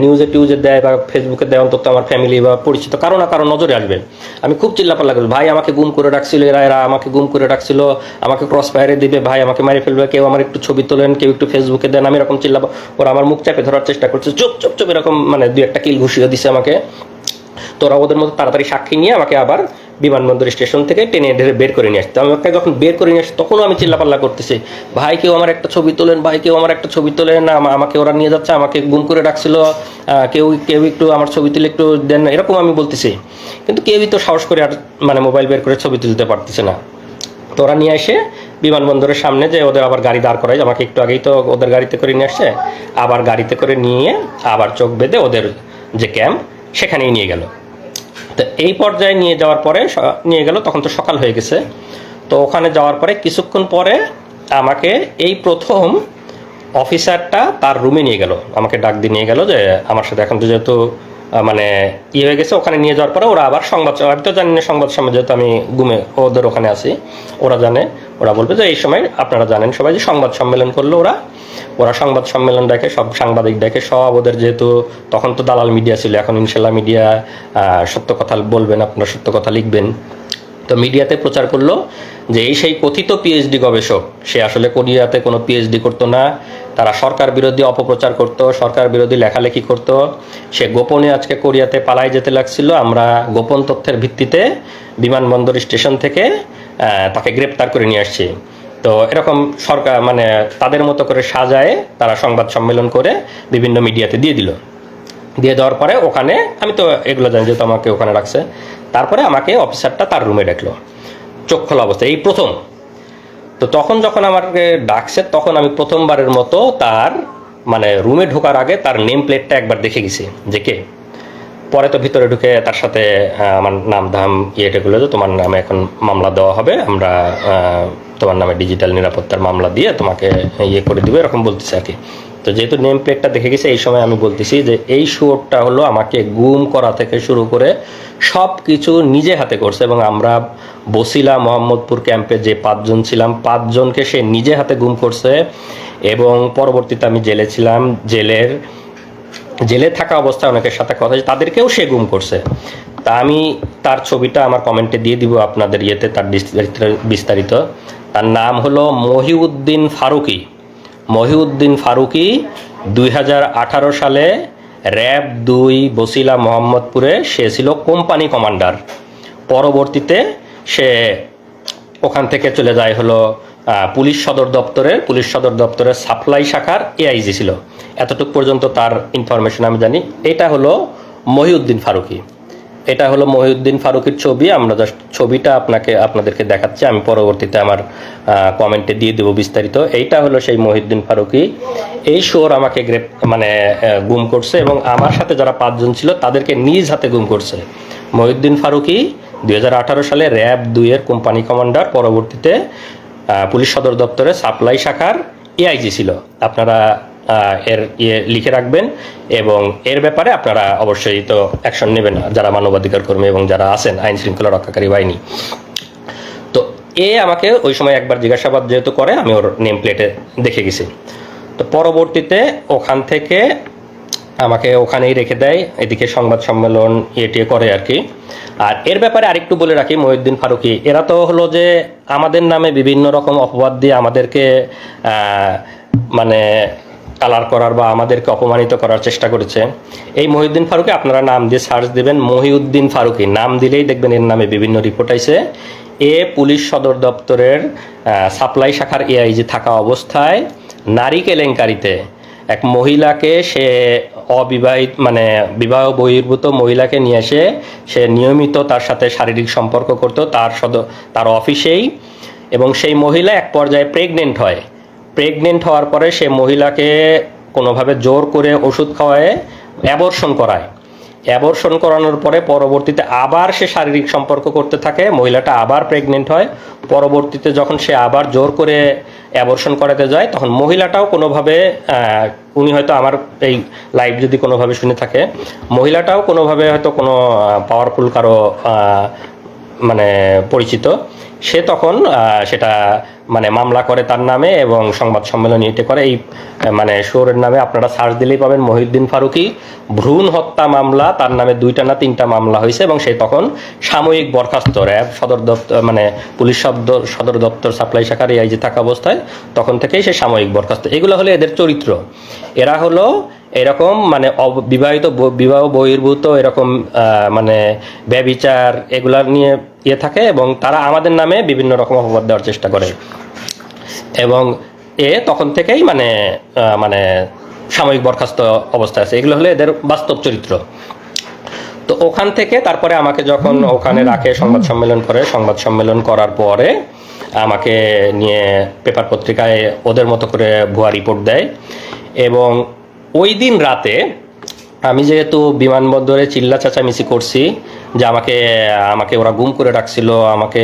নিউজে দেয় বা ফেসবুকে দেয়, অন্তত আমার ফ্যামিলি বা পরিচিত কারো না কারো নজরে আসবে। আমি খুব চিল্লাপাল্লা করছি, ভাই আমাকে গুম করে রাখছিল, এরা আমাকে গুম করে রাখছিল, আমাকে ক্রস ফায়ারে দিবে, ভাই আমাকে মারি ফেলবে, কেউ আমার একটু ছবি তোলেন, কেউ একটু ফেসবুকে দেন, আমি এরকম চিল্লাবো। ওরা আমার মুখ চাপে ধরার চেষ্টা করছে, চুপ এরকম 2-1 কিল ঘুষিয়ে দিছে আমাকে। তো ওরা ওদের মধ্যে তাড়াতাড়ি সাক্ষী নিয়ে আমাকে আবার বিমানবন্দর স্টেশন থেকে টেনে ধরে বের করে নিয়ে আসছে। আমাকে যখন বের করে নিয়ে আসছে তখনও আমি চিল্লাপাল্লা করতেছি, ভাই কেউ আমার একটা ছবি তোলেন, ভাই কেউ আমার একটা ছবি তোলেন, আমাকে ওরা নিয়ে যাচ্ছে, আমাকে গুম করে রাখছিল, কেউ একটু আমার ছবি তুলে একটু দেন, এরকম আমি বলতেছি। কিন্তু কেউই তো সাহস করে আর মোবাইল বের করে ছবি তুলতে পারতেছে না। তো ওরা নিয়ে এসে বিমানবন্দরের সামনে যে ওদের আবার গাড়ি দাঁড় করায়, আমাকে একটু আগেই তো ওদের গাড়িতে করে নিয়ে আসছে, আবার গাড়িতে করে নিয়ে আবার চোখ বেঁধে ওদের যে ক্যাম্প সেখানেই নিয়ে গেল। তো এই পর্যায়ে নিয়ে গেল, তখন তো সকাল হয়ে গেছে। তো ওখানে যাওয়ার পরে কিছুক্ষণ পরে আমাকে এই প্রথম অফিসারটা তার রুমে নিয়ে গেল, আমাকে ডাক দিয়ে নিয়ে গেল যে আমার সাথে এখন তো যেহেতু হয়ে গেছে, ওখানে নিয়ে যাওয়ার পরে ওরা আবার আমি তো জানি না সংবাদ সম্মেলন, যেহেতু আমি ঘুমে ওদের ওখানে আছি, ওরা জানে, ওরা বলবে যে এই সময় আপনারা জানেন সবাই যে সংবাদ সম্মেলন করলো। ওরা সংবাদ সম্মেলন দেখে, সব সাংবাদিক দেখে, সব ওদের, যেহেতু তখন তো দালাল মিডিয়া ছিল, এখন ইনশাল্লাহ মিডিয়া সত্য কথা বলবেন, আপনারা সত্য কথা লিখবেন। তো মিডিয়াতে প্রচার করলো যে সেই কথিত পিএইচডি গবেষক, সে আসলে কোরিয়াতে কোনো পিএইচডি করতো না, তারা সরকার বিরোধী অপপ্রচার করত, সরকার বিরোধী লেখালেখি করত, সে গোপনে আজকে কোরিয়াতে পালাই যেতে লাগছিল। আমরা গোপন তথ্যের ভিত্তিতে বিমানবন্দর স্টেশন থেকে তাকে গ্রেপ্তার করে নিয়ে আসছি। তো এরকম সরকার তাদের মতো করে সাজায় তারা সংবাদ সম্মেলন করে বিভিন্ন মিডিয়াতে দিয়ে দেওয়ার পরে ওখানে আমি তো এগুলো জানি, যেহেতু আমাকে ওখানে রাখছে, তারপরে আমাকে অফিসারটা তার রুমে ডাকলো চোখ খোলা অবস্থায়, এই প্রথম। তো তখন যখন আমাকে ডাকছে তখন আমি প্রথমবারের মতো তার রুমে ঢোকার আগে তার নেম প্লেটটা একবার দেখে গেছি যে কে। পরে তো ভিতরে ঢুকে তার সাথে আমার নাম ধাম এগুলো, যে তোমার নামে এখন মামলা দেওয়া হবে, আমরা তোমার নামে ডিজিটাল নিরাপত্তার মামলা দিয়ে তোমাকে ইয়ে করে দিবে, এরকম বলতেছে আর কি। তো যেহেতু নেম প্লেটটা দেখে গেছে, এই সময় আমি বলতেছি যে এই শুয়োরটা হলো আমাকে গুম করা থেকে শুরু করে সব কিছু নিজে হাতে করছে। এবং আমরা বসিলা মোহাম্মদপুর ক্যাম্পে যে 5 জন ছিলাম, 5 জনকে সে নিজে হাতে গুম করছে। এবং পরবর্তীতে আমি জেলে ছিলাম, জেলে থাকা অবস্থায় অনেকের সাথে কথা হয়েছে, তাদেরকেও সে গুম করছে। তা আমি তার ছবিটা আমার কমেন্টে দিয়ে দিব আপনাদের ইয়েতে, তার বিস্তারিত। তার নাম হলো মহিউদ্দিন ফারুকি 2018 সালে র‍্যাব 2 বসিলা মোহাম্মদপুরে সে ছিল কোম্পানি কমান্ডার। পরবর্তীতে সে ওখান থেকে চলে যায় হলো পুলিশ সদর দপ্তরের সাপ্লাই শাখার এআইজি ছিল। এতটুকু পর্যন্ত তার ইনফরমেশন আমি জানি। এটা হলো মহিউদ্দিন ফারুকির ছবি। আমরা জাস্ট ছবিটা আপনাদেরকে দেখাচ্ছি, আমি পরবর্তীতে আমার কমেন্টে দিয়ে দেবো বিস্তারিত। এইটা হলো সেই মহিউদ্দিন ফারুকি। এই শোর আমাকে গুম করছে এবং আমার সাথে যারা 5 জন ছিল তাদেরকে নিজ হাতে গুম করছে। মহিউদ্দিন ফারুকি 2018 সালে র‍্যাব 2 এর কোম্পানি কমান্ডার, পরবর্তীতে পুলিশ সদর দপ্তরে সাপ্লাই শাখার এআইজি ছিল। আপনারা এর লিখে রাখবেন এবং এর ব্যাপারে আপনারা অবশ্যই তো অ্যাকশন নেবেন যারা মানবাধিকার কর্মী এবং যারা আছেন আইন শৃঙ্খলা রক্ষাকারী বাহিনী। তো আমাকে ওই সময় একবার জিজ্ঞাসাবাদ যেহেতু করে, আমি ওর নেম প্লেটে দেখে গেছি। তো পরবর্তীতে ওখান থেকে আমাকে ওখানেই রেখে দেয়, এদিকে সংবাদ সম্মেলন টিয়ে করে আর কি। আর এর ব্যাপারে আরেকটু বলে রাখি, মহিউদ্দিন ফারুকি এরা তো হলো যে আমাদের নামে বিভিন্ন রকম অপবাদ দিয়ে আমাদেরকে কালার করার বা আমাদেরকে অপমানিত করার চেষ্টা করেছে। এই মহিউদ্দিন ফারুকি আপনারা নাম দিয়ে সার্চ দেবেন, মহিউদ্দিন ফারুকি নাম দিলেই দেখবেন এর নামে বিভিন্ন রিপোর্ট আইছে। পুলিশ সদর দপ্তরের সাপ্লাই শাখার এআইজি থাকা অবস্থায় নারী কেলেঙ্কারিতে এক মহিলাকে, সে অবিবাহিত বিবাহ বহির্ভূত মহিলাকে নিয়ে এসে সে নিয়মিত তার সাথে শারীরিক সম্পর্ক করত তার অফিসেই। এবং সেই মহিলা এক পর্যায়ে প্রেগনেন্ট হওয়ার পরে সে মহিলাকে কোনোভাবে জোর করে ওষুধ খাওয়ায় অ্যাবর্শন করানোর পরে পরবর্তীতে আবার সে শারীরিক সম্পর্ক করতে থাকে, মহিলাটা আবার প্রেগনেন্ট হয়। পরবর্তীতে যখন সে আবার জোর করে অ্যাবর্শন করাতে যায়, তখন মহিলাটাও কোনোভাবে, উনি হয়তো আমার এই লাইভ যদি কোনোভাবে শুনে থাকে, মহিলাটাও কোনোভাবে হয়তো কোনো পাওয়ারফুল কারো পরিচিত, সে তখন সেটা মামলা করে তার নামে এবং সংবাদ সম্মেলন এটে করে। এই শোরের নামে আপনারা সার্চ দিলেই পাবেন মহিউদ্দিন ফারুকি ভ্রূণ হত্যা মামলা, তার নামে 2টা না 3টা মামলা হয়েছে এবং সে তখন সাময়িক বরখাস্ত, র‍্যাব সদর দপ্তর পুলিশ সদর দপ্তর সাপ্লাই শাখার এআইজি থাকা অবস্থায় তখন থেকেই সে সাময়িক বরখাস্ত। এগুলো হলো এদের চরিত্র। এরা হলো এরকম বিবাহ বহির্ভূত এরকম ব্যভিচার এগুলা নিয়ে থাকে এবং তারা আমাদের নামে বিভিন্ন রকম অপবাদ দেওয়ার চেষ্টা করে এবং তখন থেকেই সাময়িক বরখাস্ত অবস্থায় আছে। এগুলো হলো এদের বাস্তব চরিত্র। তো ওখান থেকে তারপরে আমাকে যখন ওখানে রাখে, সংবাদ সম্মেলন করার পরে আমাকে নিয়ে পেপার পত্রিকায় ওদের মতো করে ভুয়া রিপোর্ট দেয়। এবং ওই দিন রাতে আমি যেহেতু বিমানবন্দরে চিল্লা চেঁচামেচি করছি যে আমাকে ওরা গুম করে রাখছিল, আমাকে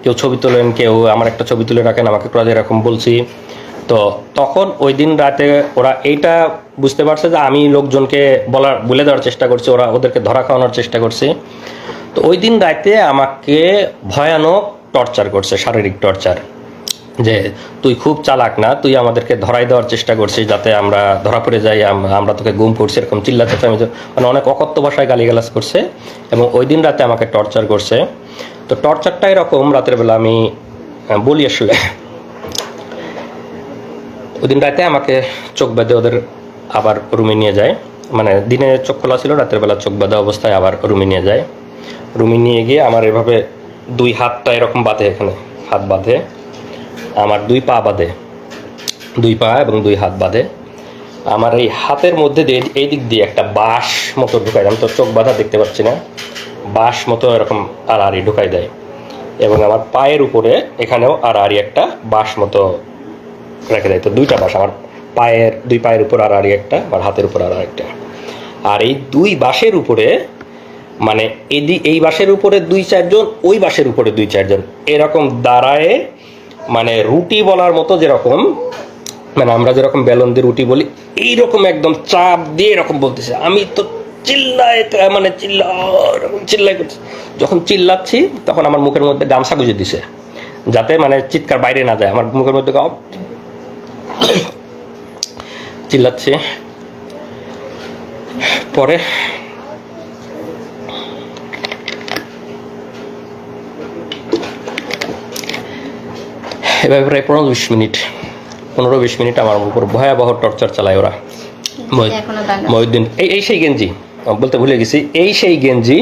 কেউ ছবি তোলেন, কেউ আমার একটা ছবি তুলে রাখেন, আমাকে এরকম বলছি। তো তখন ওই দিন রাতে ওরা এইটা বুঝতে পারছে যে আমি লোকজনকে বলে দেওয়ার চেষ্টা করছি, ওদেরকে ধরা খাওয়ানোর চেষ্টা করছি। তো ওই দিন রাতে আমাকে ভয়ানক টর্চার করছে, শারীরিক টর্চার, যে তুই খুব চালাক না, তুই আমাদেরকে ধরাই দেওয়ার চেষ্টা করছিস যাতে আমরা ধরা পড়ে যাই, আমরা তোকে গুম করছি, এরকম চিল্লা চেঁচামেচি অনেক অকথ্য ভাষায় গালিগালাজ করছে এবং ওই দিন রাতে আমাকে টর্চার করছে। তো টর্চারটা এরকম, রাতের বেলা আমি বলি আসলে, ওই দিন রাতে আমাকে চোখ বেঁধে ওদের আবার রুমে নিয়ে যায়, দিনে চোখ খোলা ছিল, রাতের বেলা চোখ বাঁধা অবস্থায় আবার রুমে নিয়ে যায়। রুমে নিয়ে গিয়ে আমার এভাবে 2 হাতটা এরকম বাঁধে, এখানে হাত বাঁধে, আমার 2 পা বাঁধে, 2 পা এবং 2 হাত বাঁধে। আমার এই হাতের মধ্যে দিয়ে এই দিক দিয়ে একটা বাঁশ মতো ঢুকাই, আমি তো চোখ বাঁধা দেখতে পাচ্ছি না, বাঁশ মতো এরকম আড়াআড়ি ঢুকাই দেয় এবং আমার পায়ের উপরে এখানেও আড়াআড়ি একটা বাঁশ মতো রেখে দেয়। তো 2টা বাঁশ, আমার পায়ের 2 পায়ের উপর আড়াআড়ি একটা, আমার হাতের উপর আড়াআড়ি একটা। আর এই 2 বাঁশের উপরে এই বাঁশের উপরে 2-4 জন, ওই বাঁশের উপরে 2-4 জন এরকম দাঁড়ায় মানে রুটি বলার মতো যেরকম, মানে আমরা যেরকম বেলন দিয়ে রুটি বলি এইরকম একদম চাপ দিয়ে এরকম বলতেছে। আমি তো চিল্লাই করছি। যখন চিল্লাচ্ছি তখন আমার মুখের মধ্যে গামছা গুঁজে দিছে, যাতে মানে চিৎকার বাইরে না যায়। আমার মুখের মধ্যে চিল্লাচ্ছি। পরে এভাবে প্রায় 15-20 মিনিট আমার উপর ভয়াবহ টর্চার চালায় ওরা। মহিউদ্দিন এই সেই গেঞ্জি বলতে ভুলে গেছি, এই সেই গেঞ্জি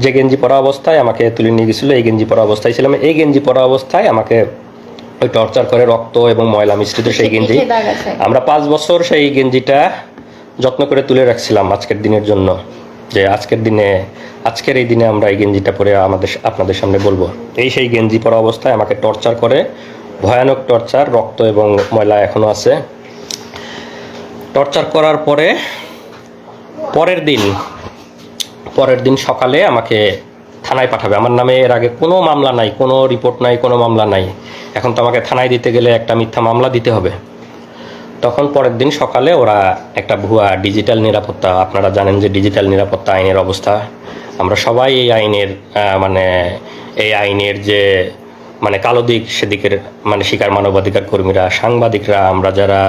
যে গেঞ্জি পরা অবস্থায় আমাকে তুলে নিয়ে গেছিল, এই গেঞ্জি পরা অবস্থায় ছিলাম। এই গেঞ্জি পরা অবস্থায় আমাকে ওই টর্চার করে, রক্ত এবং ময়লা মিশ্রিত সেই গেঞ্জি। আমরা 5 বছর সেই গেঞ্জিটা যত্ন করে তুলে রাখছিলাম আজকের দিনের জন্য, যে আজকের এই দিনে আমরা এই গেঞ্জিটা পরে আপনাদের সামনে বলবো। এই সেই গেঞ্জি পরা অবস্থায় আমাকে টর্চার করে, ভয়ানক টর্চার, রক্ত এবং ময়লা এখনো আছে। টর্চার করার পরে পরের দিন সকালে আমাকে থানায় পাঠাবে। আমার নামে এর আগে কোনো মামলা নাই, কোনো রিপোর্ট নাই, কোনো মামলা নাই। এখন তো আমাকে থানায় দিতে গেলে একটা মিথ্যা মামলা দিতে হবে। তখন পরের দিন সকালে ওরা একটা ভুয়া ডিজিটাল নিরাপত্তা, আপনারা জানেন যে ডিজিটাল নিরাপত্তা আইনের অবস্থা, আমরা সবাই এই আইনের যে মানে কালো দিক, সেদিকের মানে শিকার মানবাধিকার কর্মীরা, সাংবাদিকরা, আমরা যারা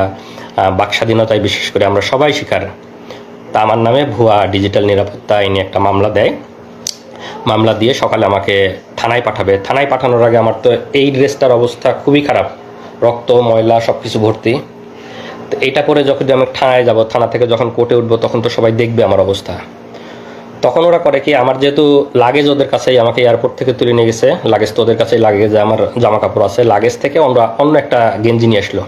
বাক স্বাধীনতায় বিশেষ করে আমরা সবাই শিকার। তা আমার নামে ভুয়া ডিজিটাল নিরাপত্তা আইনে একটা মামলা দেয়। মামলা দিয়ে সকালে আমাকে থানায় পাঠাবে। থানায় পাঠানোর আগে আমার তো এই ড্রেসটার অবস্থা খুবই খারাপ, রক্ত ময়লা সব কিছু ভর্তি। তো এইটা করে যখন আমি থানায় যাব, থানা থেকে যখন কোর্টে উঠবো, তখন তো সবাই দেখবে আমার অবস্থা। তখন ওরা করে কি, আমার যেহেতু লাগেজ ওদের কাছেই, আমাকে এয়ারপোর্ট থেকে তুলে নিয়ে গেছে, লাগেজ তো ওদের কাছেই, লাগেজে আমার জামা কাপড় আছে। লাগেজ থেকে ওরা অন্য একটা গেঞ্জি নিয়ে আসলো।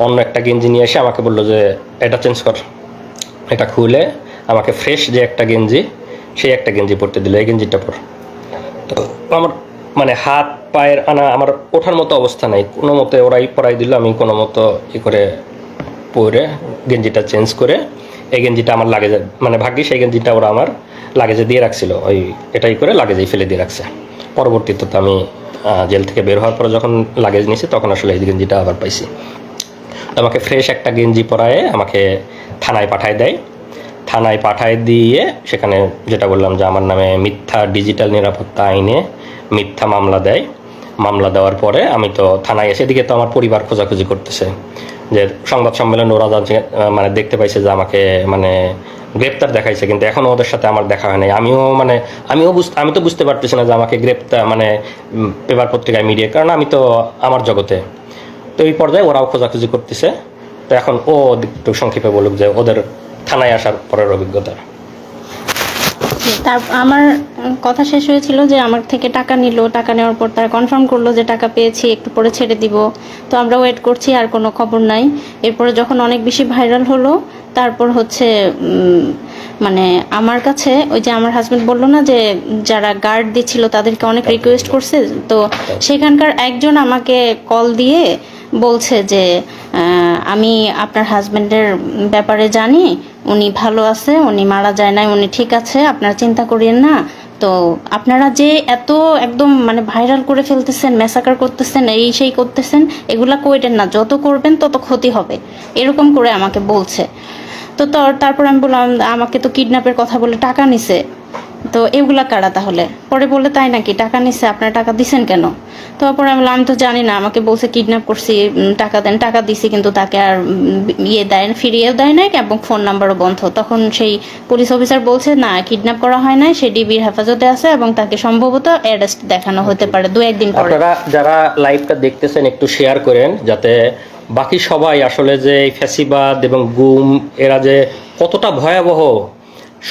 অন্য একটা গেঞ্জি নিয়ে এসে আমাকে বললো যে এটা চেঞ্জ কর। এটা খুলে আমাকে ফ্রেশ যে একটা গেঞ্জি, সেই একটা গেঞ্জি পরতে দিল, এই গেঞ্জিটা পর। তো আমার মানে হাত পায়ের আমার ওঠার মতো অবস্থা নাই, কোনো মতে ওরাই পরাই দিল। আমি কোনো মতো করে পরে গেঞ্জিটা চেঞ্জ করে এই গেঞ্জিটা আমার লাগেজে, মানে ভাগ্যে সেই গেঞ্জিটা ওরা আমার লাগেজে দিয়ে রাখছিল, ওই এটাই করে লাগেজেই ফেলে দিয়ে রাখছে। পরবর্তীতে তো আমি জেল থেকে বের হওয়ার পরে যখন লাগেজ নিয়েছি, তখন আসলে এই গেঞ্জিটা আবার পাইছি। আমাকে ফ্রেশ একটা গেঞ্জি পরায়ে আমাকে থানায় পাঠায় দেয়। থানায় পাঠায় দিয়ে সেখানে যেটা বললাম যে আমার নামে মিথ্যা ডিজিটাল নিরাপত্তা আইনে মিথ্যা মামলা দেয়। মামলা দেওয়ার পরে আমি তো থানায় এসে, দিকে তো আমার পরিবার খোঁজাখুঁজি করতেছে, যে সংবাদ সম্মেলন ওরা মানে দেখতে পাইছে যে আমাকে মানে গ্রেপ্তার দেখাইছে, কিন্তু এখনও ওদের সাথে আমার দেখা হয় নাই। আমি তো বুঝতে পারতেছি না যে আমাকে গ্রেপ্তার মানে পেপার পত্রিকায় মিডিয়া, কারণ আমি তো আমার জগতে। তো এই পর্যায়ে ওরাও খোঁজাখুঁজি করতেছে। তো এখন একটু সংক্ষেপে বলুক যে ওদের থানায় আসার পরের অভিজ্ঞতা। তার আমার কথা শেষ হয়েছিল যে আমার থেকে টাকা নিল, টাকা নেওয়ার পর তারা কনফার্ম করলো যে টাকা পেয়েছি, একটু পরে ছেড়ে দিব। তো আমরা ওয়েট করছি, আর কোনো খবর নাই। এরপরে যখন অনেক বেশি ভাইরাল হলো, তারপর হচ্ছে মানে আমার কাছে ওই যে আমার হাজবেন্ড বললো না যে যারা গার্ড দিচ্ছিল তাদেরকে অনেক রিকোয়েস্ট করছে, তো সেখানকার একজন আমাকে কল দিয়ে বলছে যে আমি আপনার হাজবেন্ডের ব্যাপারে জানি, উনি ভালো আছে, উনি মারা যায় নাই, উনি ঠিক আছে, আপনারা চিন্তা করিয়েন না। তো আপনারা যে এত একদম মানে ভাইরাল করে ফেলতেছেন, ম্যাসাকার করতেছেন, এই সেই করতেছেন, এগুলা কইরেন না, যত করবেন তত ক্ষতি হবে, এরকম করে আমাকে বলছে। তো তারপর আমি বললাম আমাকে তো কিডন্যাপের কথা বলে টাকা নিছে, তো এগুলা কারা তাহলে? পরে বলে তাই নাকি, টাকা নিচ্ছে, আপনারা টাকা দিছেন কেন? তারপরে আমি বললাম আমি তো জানি না, আমাকে বলছে কিডন্যাপ করছি, টাকা দেন, টাকা দিছি, কিন্তু তাকে আর ফিরিয়েও দেয় নাই এবং ফোন নাম্বারও বন্ধ। তখন সেই পুলিশ অফিসার বলছে না, কিডন্যাপ করা হয় নাই, সে ডিবির হেফাজতে আছে এবং তাকে সম্ভবত অ্যারেস্ট দেখানো হতে পারে 2-1 দিন পরে। আপনারা যারা লাইভটা দেখতেছেন একটু শেয়ার করেন, যাতে বাকি সবাই আসলে যে ফ্যাসিবাদ এবং গুম এরা যে কতটা ভয়াবহ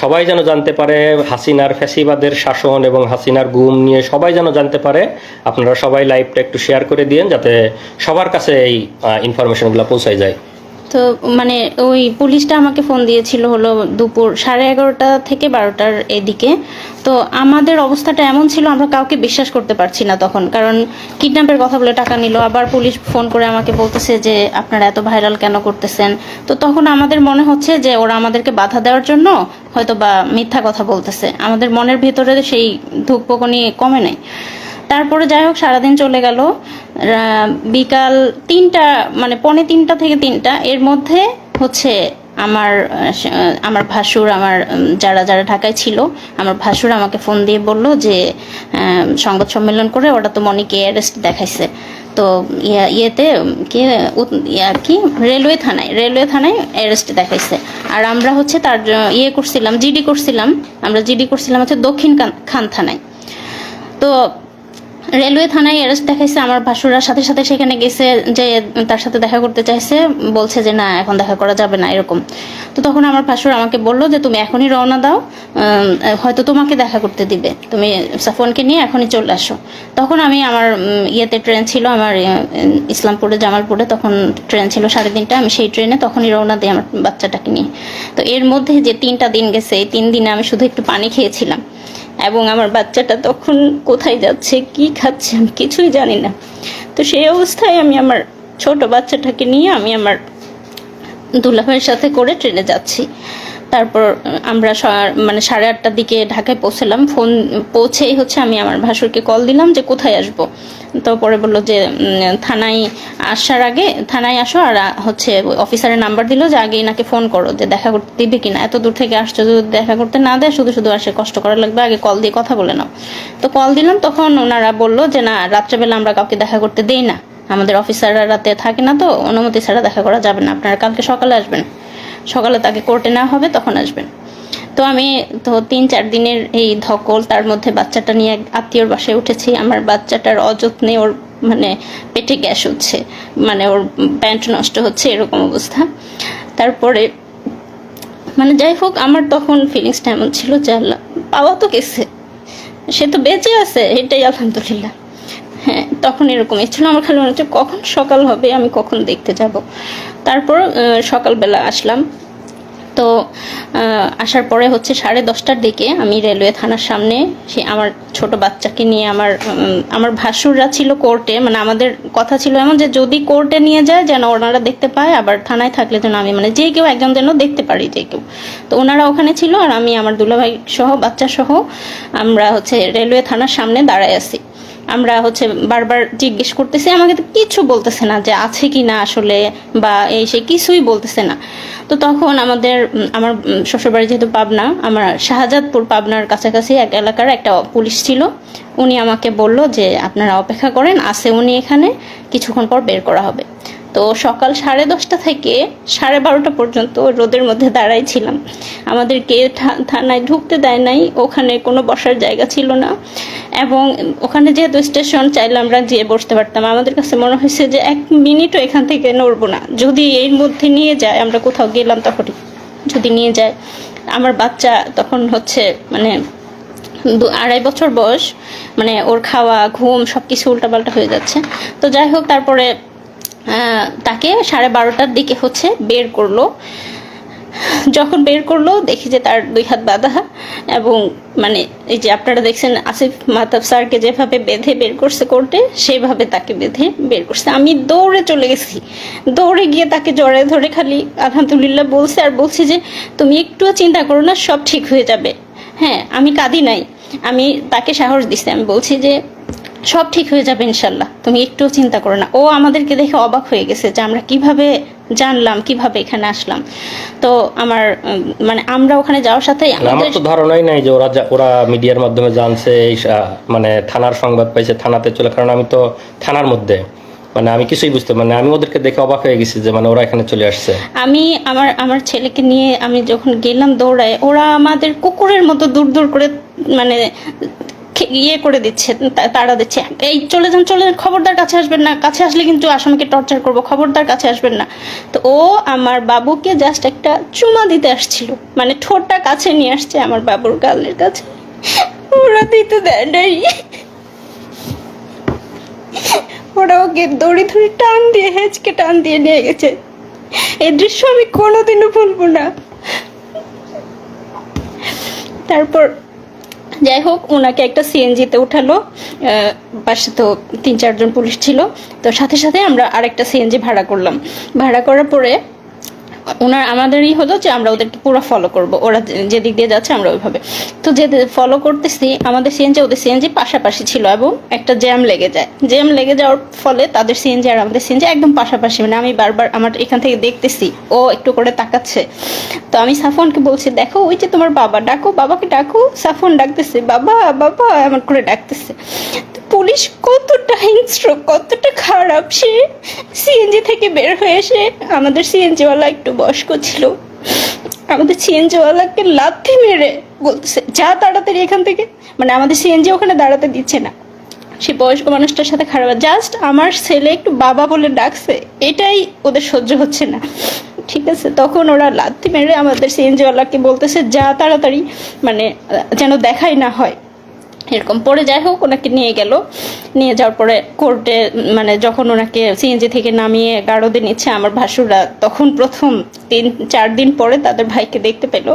সবাই যেন জানতে পারে। হাসিনার ফ্যাসিবাদের শাসন এবং হাসিনার গুম নিয়ে সবাই যেন জানতে পারে। আপনারা সবাই লাইভটা একটু শেয়ার করে দিন, যাতে সবার কাছে এই ইনফরমেশনগুলো পৌঁছায় যায়। তো মানে ওই পুলিশটা আমাকে ফোন দিয়েছিল হলো দুপুর 11:30 থেকে 12টার এদিকে। তো আমাদের অবস্থাটা এমন ছিল, আমরা কাউকে বিশ্বাস করতে পারছি না তখন, কারণ কিডন্যাপের কথা বলে টাকা নিল, আবার পুলিশ ফোন করে আমাকে বলতেছে যে আপনারা এত ভাইরাল কেন করতেছেন। তো তখন আমাদের মনে হচ্ছে যে ওরা আমাদেরকে বাধা দেওয়ার জন্য হয়তো বা মিথ্যা কথা বলতেছে, আমাদের মনের ভিতরে সেই ধুকপুকুনি কমে নাই। তারপরে যাই হোক সারাদিন চলে গেল, বিকাল 3টা মানে 2:45 থেকে 3টা, এর মধ্যে হচ্ছে আমার ভাসুর, আমার যারা যারা ঢাকায় ছিল, আমার ভাসুর আমাকে ফোন দিয়ে বলল যে সংবাদ সম্মেলন করে ওটা তো মনিকে অ্যারেস্ট দেখাইছে, তো ইয়েতে কি রেলওয়ে থানায় অ্যারেস্ট দেখাইছে। আর আমরা হচ্ছে তার করছিলাম, জিডি করছিলাম, আমরা জিডি করছিলাম হচ্ছে দক্ষিণ খান থানায়। তো রেলওয়ে থানায় অ্যারেস্ট দেখাইছে। আমার ভাসুরা সাথে সাথে সেখানে গেছে, যে তার সাথে দেখা করতে চাইছে, বলছে যে না এখন দেখা করা যাবে না এরকম। তো তখন আমার ভাসুর আমাকে বললো যে তুমি এখনই রওনা দাও, হয়তো তোমাকে দেখা করতে দিবে, তুমি সাফওয়ানকে নিয়ে এখনই চলে আসো। তখন আমি আমার ট্রেন ছিল আমার ইসলামপুরে জামালপুরে, তখন ট্রেন ছিল 3:30, আমি সেই ট্রেনে তখনই রওনা দিই আমার বাচ্চাটাকে নিয়ে। তো এর মধ্যে যে 3টা দিন গেছে, এই 3 দিনে আমি শুধু একটু পানি খেয়েছিলাম, এবং আমার বাচ্চাটা তখন কোথায় যাচ্ছে কি খাচ্ছে আমি কিছুই জানি না। তো সেই অবস্থায় আমি আমার ছোট বাচ্চাটাকে নিয়ে আমি আমার দুলাভাইয়ের সাথে করে ট্রেনে যাচ্ছি। তারপর আমরা মানে 8:30টার দিকে ঢাকায় পৌঁছলাম। পৌঁছেই হচ্ছে আমি আমার ভাসুরকে কল দিলাম যে কোথায় আসব। তো পরে বললো যে থানায় আসার আগে থানায় আসো, আর হচ্ছে অফিসারের নাম্বার দিল যে আগে এনাকে ফোন করো যে দেখা করতে দিবে কিনা, এত দূর থেকে আসছো, যদি দেখা করতে না দেয় শুধু শুধু আসে কষ্ট করা লাগবে, আগে কল দিয়ে কথা বলে নাও। তো কল দিলাম, তখন ওনারা বললো যে না রাত্রেবেলা আমরা কাউকে দেখা করতে দেই না, আমাদের অফিসাররা রাতে থাকে না, তো অনুমতি ছাড়া দেখা করা যাবে না, আপনারা কালকে সকালে আসবেন, সকালে তাকে কোর্টে নেওয়া হবে তখন আসবেন। তো আমি তো 3-4 দিনের এই ধকল, তার মধ্যে বাচ্চাটা নিয়ে আত্মীয়র বাসায় উঠেছি। আমার বাচ্চাটার অযত্নে ওর মানে পেটে গ্যাস হচ্ছে, মানে ওর প্যান্ট নষ্ট হচ্ছে, এরকম অবস্থা। তারপরে মানে যাই হোক আমার তখন ফিলিংসটা এমন ছিল যে আল্লাহ, পাওয়া তো গেছে, সে তো বেঁচে আছে, এটাই আলহামদুলিল্লাহ। হ্যাঁ, তখন এরকমই ছিল, আমার খালি মনে হচ্ছে কখন সকাল হবে, আমি কখন দেখতে যাব। তারপর সকালবেলা আসলাম। তো আসার পরে হচ্ছে 10:30টার দিকে আমি রেলওয়ে থানার সামনে আমার ছোট বাচ্চাকে নিয়ে, আমার ভাসুররা ছিল কোর্টে, মানে আমাদের কথা ছিল এমন যে যদি কোর্টে নিয়ে যায় যেন ওনারা দেখতে পায়, আবার থানায় থাকলে যেন আমি মানে যে কেউ একজন যেন দেখতে পারি, যে কেউ। তো ওনারা ওখানে ছিল, আর আমি আমার দুলাভাই সহ বাচ্চা সহ আমরা হচ্ছে রেলওয়ে থানার সামনে দাঁড়ায় আছি। আমরা হচ্ছে বারবার জিজ্ঞেস করতেছি, আমাকে তো কিছু বলতেছে না যে আছে কি না আসলে, বা সে কিছুই বলতেছে না। তো তখন আমার শ্বশুরবাড়ি যেহেতু পাবনা, আমার শাহজাদপুর পাবনার কাছাকাছি এক এলাকার একটা পুলিশ ছিল, উনি আমাকে বলল যে আপনারা অপেক্ষা করেন, আছে উনি এখানে, কিছুক্ষণ পর বের করা হবে। তো সকাল 10:30 থেকে 12:30 পর্যন্ত রোদের মধ্যে দাঁড়াই ছিলাম। আমাদেরকে থানায় ঢুকতে দেয় নাই, ওখানে কোনো বসার জায়গা ছিল না, এবং ওখানে যেহেতু স্টেশন, চাইলে আমরা যেয়ে বসতে পারতাম। আমাদের কাছে মনে হয়েছে যে 1 মিনিটও এখান থেকে নড়বো না, যদি এর মধ্যে নিয়ে যায়, আমরা কোথাও গেলাম তখন যদি নিয়ে যায়। আমার বাচ্চা তখন হচ্ছে মানে 2-2.5 বছর বয়স, মানে ওর খাওয়া ঘুম সব কিছু উল্টাপাল্টা হয়ে যাচ্ছে। তো যাই হোক তারপরে তাকে 12:30টার দিকে হচ্ছে বের করলো। যখন বের করলো দেখি যে তার 2 হাত বাঁধা, এবং মানে এই যে আপনারা দেখছেন আসিফ মাহতাব স্যারকে যেভাবে বেঁধে বের করছে কোর্টে, সেভাবে তাকে বেঁধে বের করছে। আমি দৌড়ে চলে গেছি, দৌড়ে গিয়ে তাকে জড়ায় ধরে খালি আলহামদুলিল্লাহ বলছে, আর বলছি যে তুমি একটুও চিন্তা করো না, সব ঠিক হয়ে যাবে। হ্যাঁ, আমি কাঁদি নাই, আমি তাকে সাহস দিচ্ছি, আমি বলছি যে সব ঠিক হয়ে যাবে ইনশাল্লাহ, তুমি একটুও চিন্তা করো না। ও আমাদেরকে দেখে অবাক হয়ে গেছে যে আমরা কিভাবে জানলাম, কিভাবে এখানে আসলাম। তো আমার মানে আমরা ওখানে যাওয়ার সাথে আমার তো ধারণাই নাই যে ওরা মিডিয়ার মাধ্যমে জানছে, মানে থানার সংবাদ পাইছে, থানাতে চলে, কারণ আমি তো থানার মধ্যে, মানে আমি কিছুই বুঝতে, মানে আমি ওদেরকে দেখে অবাক হয়ে গেছি যে মানে ওরা এখানে চলে আসছে। আমি আমার ছেলেকে নিয়ে আমি যখন গেলাম দৌড়ায়, ওরা আমাদের কুকুরের মতো দূর দূর করে মানে করে দিচ্ছে, তাড়া দিচ্ছে, এই চলে যান চলে যান, খবরদার কাছে আসবেন না, কাছে আসলে কিন্তু আসামিকে টর্চার করবো, খবরদার কাছে আসবেন না। তো ও আমার বাবুকে জাস্ট একটা চুমা দিতে আসছিল, মানে ঠোঁটটা কাছে নিয়ে আসছে আমার বাবুর গালের কাছে, ওরা দিতে দেয় নাই। ওরা ওকে দড়ি ধরে টান দিয়ে হেঁচকে টান দিয়ে নিয়ে গেছে। এই দৃশ্য আমি কোনোদিনও ভুলবো না। তারপর যাই হোক ওনাকে একটা সিএনজিতে উঠালো, পাশে তো 3-4 জন পুলিশ ছিল, তো সাথে সাথে আমরা আরেকটা সিএনজি ভাড়া করলাম। ভাড়া করার পরে আমাদেরই হলো যে আমরা ওদেরকে পুরো ফলো করব, ওরা যেদিক দিয়ে যাচ্ছে আমরা ওইভাবে। তো যে ফলো করতেছি, আমাদের সিএনজি ওদের সিএনজি পাশাপাশি ছিল এবং একটা জ্যাম লেগে যায়। জ্যাম লেগে যাওয়ার ফলে তাদের সিএনজি আর আমাদের সিএনজি একদম পাশাপাশি, মানে আমি বারবার আমার এখান থেকে দেখতেছি ও একটু করে তাকাচ্ছে। তো আমি সাফওয়ানকে বলছি, দেখো ওই যে তোমার বাবা, ডাকো বাবাকে ডাকো। সাফওয়ান ডাকতেছে, বাবা বাবা এমন করে ডাকতেছে। পুলিশ কতটা হিংস্র, কতটা খারাপ, সে সিএনজি থেকে বের হয়ে এসে, আমাদের সিএনজিওয়ালা একটু বয়স্ক ছিল, আমাদের সিএনজিওয়ালাকে লাথি মেরে বলতেছে যা তাড়াতাড়ি এখান থেকে, মানে আমাদের সিএনজি ওখানে দাঁড়াতে দিচ্ছে না। সে বয়স্ক মানুষটার সাথে খারাপ, জাস্ট আমার ছেলে একটু বাবা বলে ডাকছে, এটাই ওদের সহ্য হচ্ছে না। ঠিক আছে, তখন ওরা লাথি মেরে আমাদের সিএনজিওয়ালাকে বলতেছে যা তাড়াতাড়ি, মানে যেন দেখাই না হয় এরকম। পরে যাই হোক ওনাকে নিয়ে গেল, নিয়ে যাওয়ার পরে কোর্টে, মানে যখন ওনাকে সিএনজি থেকে নামিয়ে গারদে নিচ্ছে, আমার ভাসুররা তখন প্রথম 3-4 দিন পরে তাদের ভাইকে দেখতে পেল।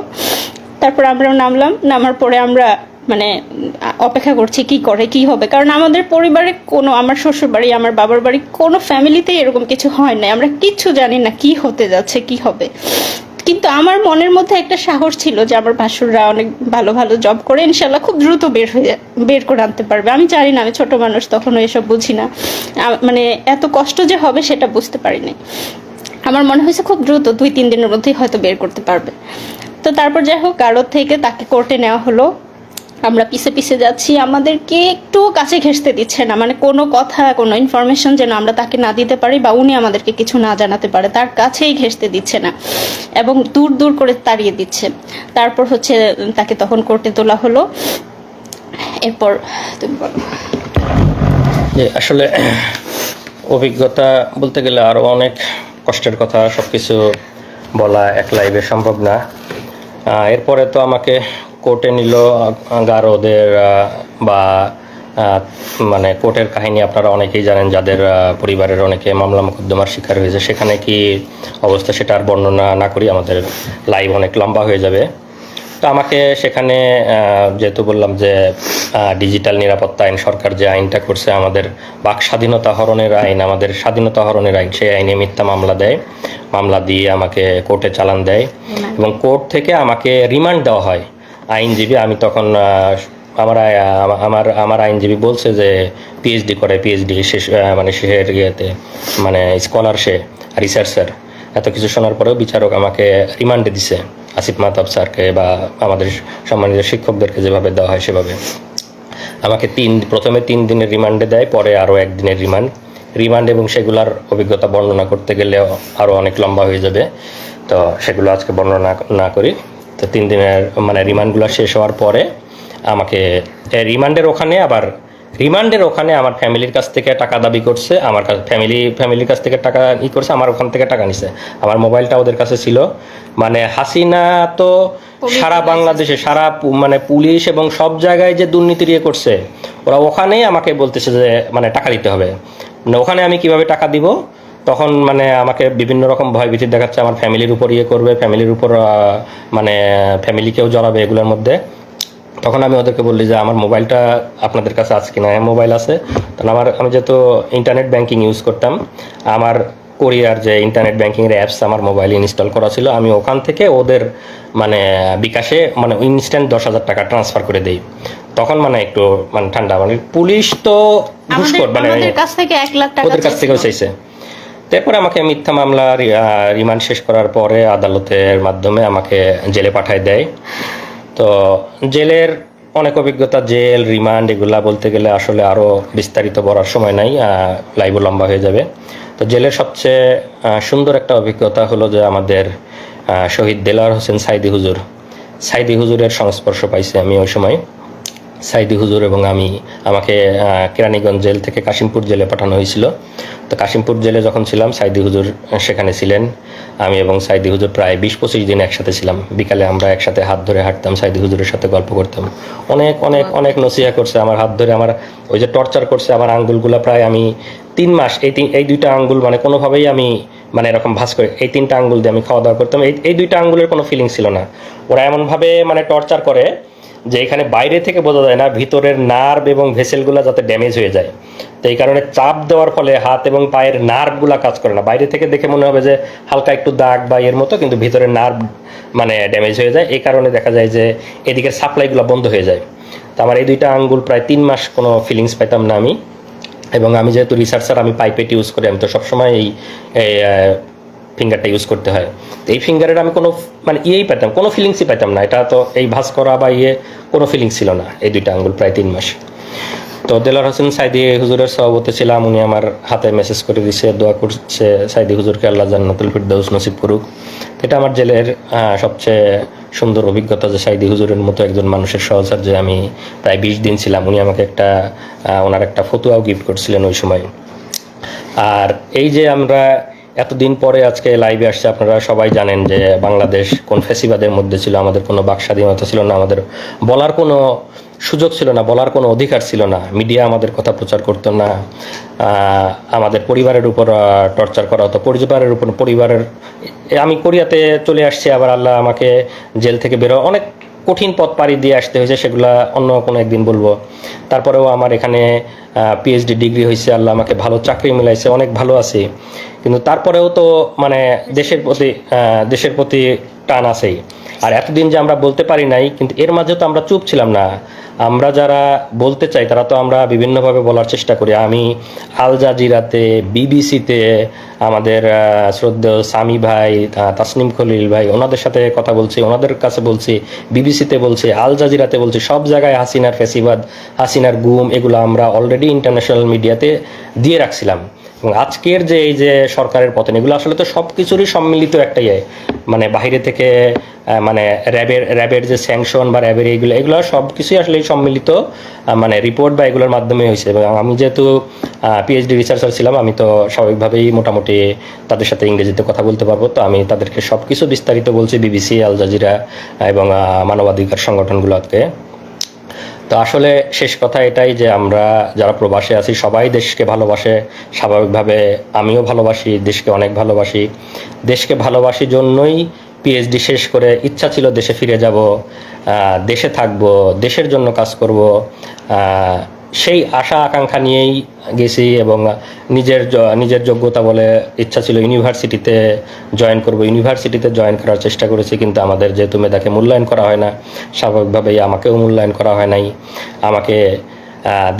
তারপর আমরাও নামলাম, নামার পরে আমরা মানে অপেক্ষা করছি কি করে কি হবে, কারণ আমাদের পরিবারে কোনো, আমার শ্বশুর বাড়ি আমার বাবার বাড়ি কোনো ফ্যামিলিতেই এরকম কিছু হয় না, আমরা কিচ্ছু জানি না কি হতে যাচ্ছে কি হবে। কিন্তু আমার মনের মধ্যে একটা সাহস ছিল যে আমার ভাসুররা অনেক ভালো ভালো জব করে ইনশাল্লাহ খুব দ্রুত বের করে আনতে পারবে। আমি জানি না, আমি ছোট মানুষ, তখন এসব বুঝি না, মানে এত কষ্ট যে হবে সেটা বুঝতে পারিনি। আমার মনে হয়েছে খুব দ্রুত 2-3 দিনের মধ্যেই হয়তো বের করতে পারবে। তো তারপর যাই হোক গারদ থেকে তাকে কোর্টে নেওয়া হলো। আমরা পিছে পিছে যাচ্ছি, আমাদেরকে একটু কাছে ঘেঁষতে দিচ্ছে না, মানে কোনো কথা কোনো ইনফরমেশন যেন আমরা তাকে না দিতে পারি বা উনি আমাদেরকে কিছু না জানাতে পারে, তার কাছেই ঘেঁষতে দিচ্ছে না এবং দূর দূর করে তাড়িয়ে দিচ্ছে। তারপর হচ্ছে তাকে তখন কোর্টে তোলা হলো। এরপর তুমি বলো। যে আসলে অভিজ্ঞতা বলতে গেলে আরও অনেক কষ্টের কথা, সব কিছু বলা এক লাইভে সম্ভব না। এরপরে তো আমাকে কোর্টে নিল গারদের, বা মানে কোর্টের কাহিনী আপনারা অনেকেই জানেন, যাদের পরিবারের অনেকে মামলা মোকদ্দমার শিকার হয়েছে। সেখানে কি অবস্থা সেটা আর বর্ণনা না করি, আমাদের লাইভ অনেক লম্বা হয়ে যাবে। তো আমাকে সেখানে যেহেতু বললাম যে ডিজিটাল নিরাপত্তা আইন, সরকার যে আইনটা করছে আমাদের বাক স্বাধীনতা হরণের আইন, আমাদের স্বাধীনতা হরণের আইন, সেই আইনে মিথ্যা মামলা দেয়, মামলা দিয়ে আমাকে কোর্টে চালান দেয় এবং কোর্ট থেকে আমাকে রিমান্ড দেওয়া হয়। আইনজীবী, আমি তখন আমার আইনজীবী বলছে যে পিএইচডি করে, পিএইচডি শেষ, মানে শেষের ইয়েতে, মানে স্কলার, সে রিসার্চার, এত কিছু শোনার পরেও বিচারক আমাকে রিমান্ডে দিছে, আসিফ মাহতাব স্যারকে বা আমাদের সম্মানিত শিক্ষকদেরকে যেভাবে দেওয়া হয় সেভাবে আমাকে প্রথমে 3 দিনের রিমান্ডে দেয়, পরে আরও 1 দিনের রিমান্ড এবং সেগুলোর অভিজ্ঞতা বর্ণনা করতে গেলে আরও অনেক লম্বা হয়ে যাবে, তো সেগুলো আজকে বর্ণনা না করি। তো 3 দিনের মানে রিমান্ডগুলো শেষ হওয়ার পরে আমাকে রিমান্ডের ওখানে আমার ফ্যামিলির কাছ থেকে টাকা দাবি করছে, আমার কাছে ফ্যামিলির কাছ থেকে টাকা করছে, আমার ওখান থেকে টাকা নিছে, আমার মোবাইলটা ওদের কাছে ছিল। মানে হাসিনা তো সারা বাংলাদেশে, সারা মানে পুলিশ এবং সব জায়গায় যে দুর্নীতি করছে, ওরা ওখানেই আমাকে বলতেছে যে মানে টাকা দিতে হবে। মানে ওখানে আমি কিভাবে টাকা দিব, তখন মানে আমাকে বিভিন্ন রকম ভয়ভীতি দেখাচ্ছে, আমার ফ্যামিলির উপর করবে, ফ্যামিলির উপর মানে ফ্যামিলিকেও জড়াবে এগুলোর মধ্যে। তখন আমি ওদেরকে বললি যে আমার মোবাইলটা আপনাদের কাছে আছে কিনা। মোবাইল আছে। তখন আমি যেহেতু ইন্টারনেট ব্যাংকিং ইউজ করতাম, আমার কোরিয়ার যে ইন্টারনেট ব্যাংকিংয়ের অ্যাপস আমার মোবাইলে ইনস্টল করা ছিল, আমি ওখান থেকে ওদের মানে বিকাশে মানে ইনস্ট্যান্ট 10,000 টাকা ট্রান্সফার করে দেই। তখন মানে একটু মানে ঠান্ডা, মানে পুলিশ তো ঘুষখোর, মানে আমাদের কাছ থেকে 1 লাখ টাকা ওদের কাছ থেকেও চাইছে। তারপরে আমাকে মিথ্যা মামলা রিমান্ড শেষ করার পরে আদালতের মাধ্যমে আমাকে জেলে পাঠায় দেয়। তো জেলের অনেক অভিজ্ঞতা, জেল, রিমান্ড এগুলা বলতে গেলে আসলে আরও বিস্তারিত বলার সময় নাই, লাইভও লম্বা হয়ে যাবে। তো জেলের সবচেয়ে সুন্দর একটা অভিজ্ঞতা হলো যে আমাদের শহীদ দেলোয়ার হোসেন সাইদি হুজুরের সংস্পর্শ পাইছি আমি ওই সময়। সাইদি হুজুর এবং আমাকে কেরানীগঞ্জ জেল থেকে কাশিমপুর জেলে পাঠানো হয়েছিল। তো কাশিমপুর জেলে যখন ছিলাম, সাইদি হুজুর সেখানে ছিলেন। আমি এবং সাইদি হুজুর প্রায় 20-25 দিন একসাথে ছিলাম। বিকালে আমরা একসাথে হাত ধরে হাঁটতাম, সাইদি হুজুরের সাথে গল্প করতাম। অনেক অনেক অনেক নসিহা করছে, আমার হাত ধরে, আমার ওই যে টর্চার করছে, আমার আঙ্গুলগুলো প্রায় আমি 3 মাস এই 2টা আঙ্গুল মানে কোনোভাবেই আমি মানে এরকম ভাঁজ করে এই 3টা আঙ্গুল দিয়ে আমি খাওয়া দাওয়া করতাম। এই 2টা আঙ্গুলের কোনো ফিলিং ছিল না। ওরা এমনভাবে মানে টর্চার করে, যে এখানে বাইরে থেকে বোঝা যায় না ভিতরের নার্ভ এবং ভেসেলগুলো যাতে ড্যামেজ হয়ে যায়। তো এই কারণে চাপ দেওয়ার ফলে হাত এবং পায়ের নার্ভগুলো কাজ করে না। বাইরে থেকে দেখে মনে হবে যে হালকা একটু দাগ বা এর মতো, কিন্তু ভিতরের নার্ভ মানে ড্যামেজ হয়ে যায়। এই কারণে দেখা যায় যে এদিকের সাপ্লাইগুলো বন্ধ হয়ে যায়। তো আমার এই 2টা আঙ্গুল প্রায় 3 মাস কোনো ফিলিংস পাইতাম না আমি। এবং আমি যেহেতু রিসার্চার, আমি পাইপেট ইউজ করি, আমি তো সবসময় এই ফিঙ্গারটা ইউজ করতে হয়। তো এই ফিঙ্গারের আমি কোনো মানে ইয়েই পেতাম, কোনো ফিলিংসই পেতাম না। এটা তো এই ভাঁজ করা বা কোনো ফিলিংস ছিল না এই 2টা আঙ্গুল প্রায় 3 মাস। তো দেলোয়ার হোসেন সাইদি হুজুরের সভাপতি ছিলাম, উনি আমার হাতে মেসেজ করে দিছে, দোয়া করছে সাইদি হুজুরকে আল্লাহ জান্নাতুল ফিরদাউস নসিব করুক। এটা আমার জেলের সবচেয়ে সুন্দর অভিজ্ঞতা যে সাইদি হুজুরের মতো একজন মানুষের সহচর্যে আমি প্রায় 20 দিন ছিলাম। উনি আমাকে ওনার একটা ফতুয়াও গিফট করছিলেন ওই সময়। আর এই যে আমরা এতদিন পরে আজকে লাইভে আসছে, আপনারা সবাই জানেন যে বাংলাদেশ কোন ফ্যাসিবাদের মধ্যে ছিল। আমাদের কোনো বাক স্বাধীনতা ছিল না, আমাদের বলার কোনো সুযোগ ছিল না, বলার কোনো অধিকার ছিল না, মিডিয়া আমাদের কথা প্রচার করতো না, আমাদের পরিবারের উপর টর্চার করা হতো, পরিবারের আমি কোরিয়াতে চলে আসছি, আবার আল্লাহ আমাকে জেল থেকে বেরো অনেক কঠিন পথ পাড়ি দিয়ে আসতে হয়েছে, সেগুলা অন্য কোনো একদিন বলবো। তারপরেও আমার এখানে পিএইচডি ডিগ্রি হয়েছে, আল্লাহ আমাকে ভালো চাকরি মিলাইছে, অনেক ভালো আছি। কিন্তু তারপরেও তো মানে দেশের প্রতি টান আছেই। আর এতদিন যে আমরা বলতে পারি নাই, কিন্তু এর মাঝে তো আমরা চুপ ছিলাম না। আমরা যারা বলতে চাই তারা তো আমরা বিভিন্নভাবে বলার চেষ্টা করি। আমি আল জাজিরাতে, বিবিসিতে, আমাদের শ্রদ্ধেয় সামি ভাই, তাসনিম খলিল ভাই, ওনাদের সাথে কথা বলছি, ওনাদের কাছে বলছি, বিবিসিতে বলছি, আল জাজিরাতে বলছি, সব জায়গায় হাসিনার ফ্যাসিবাদ, হাসিনার গুম, এগুলো আমরা অলরেডি ইন্টারন্যাশনাল মিডিয়াতে দিয়ে রাখছিলাম। এবং আজকের যে এই যে সরকারের পতন, এগুলো আসলে তো সব কিছুরই সম্মিলিত একটা মানে বাইরে থেকে মানে র্যাবের যে স্যাংশন বা র্যাবের এগুলো সব কিছুই আসলে সম্মিলিত মানে রিপোর্ট বা এগুলোর মাধ্যমে হয়েছে। এবং আমি যেহেতু পিএইচডি রিসার্চার ছিলাম, আমি তো স্বাভাবিকভাবেই মোটামুটি তাদের সাথে ইংরেজিতে কথা বলতে পারবো। তো আমি তাদেরকে সব কিছু বিস্তারিত বলছি, বিবিসি, আল জাজিরা এবং মানবাধিকার সংগঠনগুলোকে। তো আসলে শেষ কথা এটাই যে আমরা যারা প্রবাসে আছি সবাই দেশকে ভালোবাসে, স্বাভাবিকভাবে আমিও ভালোবাসি, দেশকে অনেক ভালোবাসি। দেশকে ভালোবাসি জন্যই পিএইচডি শেষ করে ইচ্ছা ছিল দেশে ফিরে যাব, দেশে থাকব, দেশের জন্য কাজ করব, সেই আশা আকাঙ্ক্ষা নিয়েই গেছি। এবং নিজের যোগ্যতা বলে ইচ্ছা ছিল ইউনিভার্সিটিতে জয়েন করব, ইউনিভার্সিটিতে জয়েন করার চেষ্টা করেছি, কিন্তু আমাদের যেহেতু মেধাকে মূল্যায়ন করা হয় না, স্বাভাবিকভাবেই আমাকেও মূল্যায়ন করা হয় নাই। আমাকে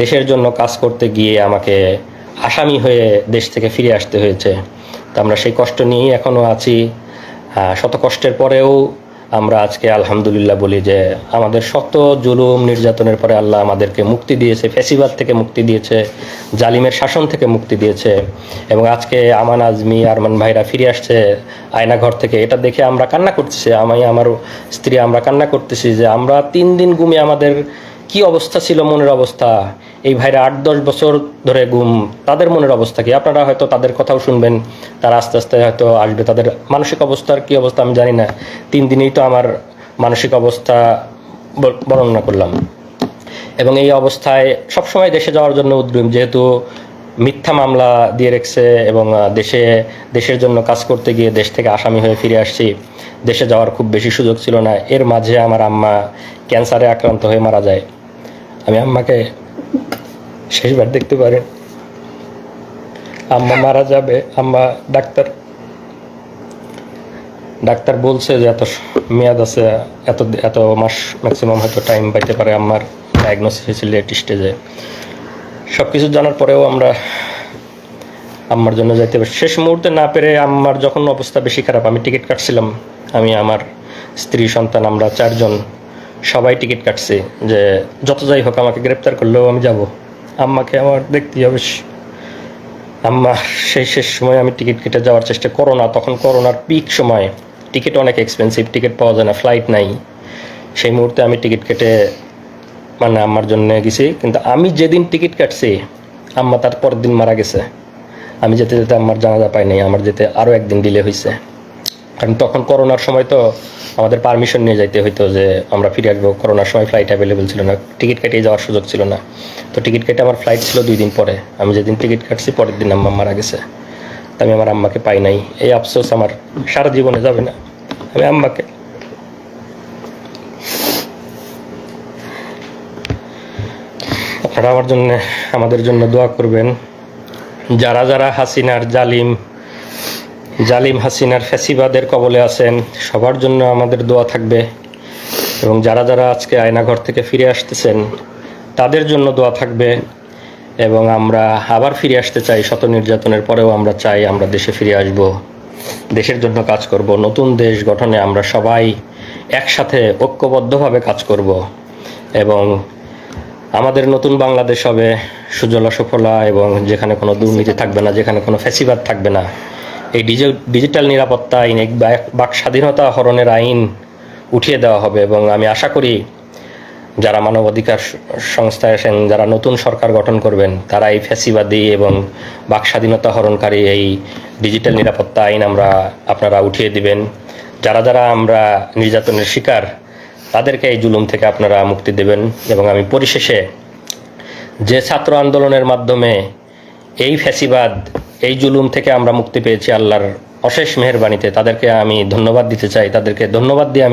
দেশের জন্য কাজ করতে গিয়ে আমাকে আসামি হয়ে দেশ থেকে ফিরে আসতে হয়েছে। তো আমরা সেই কষ্ট নিয়েই এখনও আছি। শত কষ্টের পরেও আমরা আজকে আলহামদুলিল্লাহ বলি যে আমাদের শত জুলুম নির্যাতনের পরে আল্লাহ আমাদেরকে মুক্তি দিয়েছে, ফ্যাসিবাদ থেকে মুক্তি দিয়েছে, জালিমের শাসন থেকে মুক্তি দিয়েছে। এবং আজকে আমান, আজমি, আরমান ভাইরা ফিরে আসছে আয়নাঘর থেকে, এটা দেখে আমরা কান্না করতেছি। আমি, আমার স্ত্রী, আমরা কান্না করতেছি যে আমরা 3 দিন গুমে আমাদের কি অবস্থা ছিল, মনের অবস্থা। এই ভাইরা 8-10 বছর ধরে গুম, তাদের মনের অবস্থা কি? আপনারা হয়তো তাদের কথাও শুনবেন, তারা আস্তে আস্তে হয়তো আসবে। তাদের মানসিক অবস্থার কি অবস্থা আমি জানি না। 3 দিনেই তো আমার মানসিক অবস্থা বর্ণনা করলাম। এবং এই অবস্থায় সবসময় দেশে যাওয়ার জন্য উদ্গ্রীব, যেহেতু মিথ্যা মামলা দিয়ে রেখেছে এবং দেশের জন্য কাজ করতে গিয়ে দেশ থেকে আসামি হয়ে ফিরে আসছি। দেশে যাওয়ার খুব বেশি সুযোগ ছিল না। এর মাঝে আমার আম্মা ক্যান্সারে আক্রান্ত হয়ে মারা যায়। আমি আম্মাকে শেষবার দেখতে পারেন, আম্মা মারা যাবে। আম্মা ডাক্তার বলছে যে এত মেয়াদ আছে, এত মাস ম্যাক্সিমাম হয়তো টাইম পাইতে পারে। আম্মার ডায়াগনোসিস হয়েছিল লেট স্টেজে। সব কিছু জানার পরেও আমরা আম্মার জন্য যাইতে পারি। শেষ মুহূর্তে না পেরে আম্মার যখন অবস্থা বেশি খারাপ, আমি টিকিট কাটছিলাম, আমি, আমার স্ত্রী, সন্তান, আমরা 4 জন সবাই টিকিট কাটছি যে যত যাই হোক আমাকে গ্রেপ্তার করলেও আমি যাব, আম্মাকে আমার দেখতেই হবে। আম্মা সেই শেষ সময় আমি টিকিট কেটে যাওয়ার চেষ্টা, তখন করোনার পিক সময়, টিকিট অনেক এক্সপেন্সিভ, টিকিট পাওয়া যায় না, ফ্লাইট নাই। সেই মুহূর্তে আমি টিকিট কেটে মানে আম্মার জন্য গেছি। কিন্তু আমি যেদিন টিকিট কাটছি আম্মা তার পরের দিন মারা গেছে। আমি যেতে আম্মার জানাজা পাই নাই, আমার যেতে আরও একদিন ডিলে হয়েছে। কারণ তখন করোনার সময় তো আমাদের পারমিশন নিয়ে যাইতে হইতো যে আমরা ফিরে আসবো। করোনার সময় ফ্লাইট অ্যাভেলেবেল ছিল না, টিকিট কেটে যাওয়ার সুযোগ ছিল না। তো টিকিট কেটে আমার ফ্লাইট ছিল 2 দিন পরে। আমি যেদিন টিকিট কাটছি পরের দিন আম্মা মারা গেছে। তো আমি আমার আম্মাকে পাই নাই। এই আফসোস আমার সারা জীবনে যাবে না। আমি আম্মাকে আপনারা আমাদের জন্য দোয়া করবেন। যারা যারা হাসিনার জালিম হাসিনার ফ্যাসিবাদের কবলে আছেন সবার জন্য আমাদের দোয়া থাকবে, এবং যারা যারা আজকে আয়নাঘর থেকে ফিরে আসতেছেন তাদের জন্য দোয়া থাকবে। এবং আমরা আবার ফিরে আসতে চাই, শত নির্যাতনের পরেও আমরা চাই আমরা দেশে ফিরে আসব, দেশের জন্য কাজ করব, নতুন দেশ গঠনে আমরা সবাই একসাথে ঐক্যবদ্ধভাবে কাজ করব, এবং আমাদের নতুন বাংলাদেশ হবে সুজলা সুফলা, এবং যেখানে কোনো দুর্নীতি থাকবে না, যেখানে কোনো ফ্যাসিবাদ থাকবে না। এই ডিজিটাল নিরাপত্তা আইন, বাক স্বাধীনতা হরণের আইন উঠিয়ে দেওয়া হবে। এবং আমি আশা করি যারা মানবাধিকার সংস্থায় আছেন, যারা নতুন সরকার গঠন করবেন, তারা এই ফ্যাসিবাদী এবং বাক স্বাধীনতা হরণকারী এই ডিজিটাল নিরাপত্তা আইন আপনারা উঠিয়ে দিবেন। যারা যারা আমরা নির্যাতনের শিকার তাদেরকে এই জুলুম থেকে আপনারা মুক্তি দেবেন। এবং আমি পরিশেষে যে ছাত্র আন্দোলনের মাধ্যমে এই ফ্যাসিবাদ, এই জুলুম থেকে আমরা মুক্তি পেয়েছি আল্লাহর অশেষ মেহেরবানিতে, তাদেরকে আমি ধন্যবাদ দিতে চাই। তাদেরকে ধন্যবাদ দিয়ে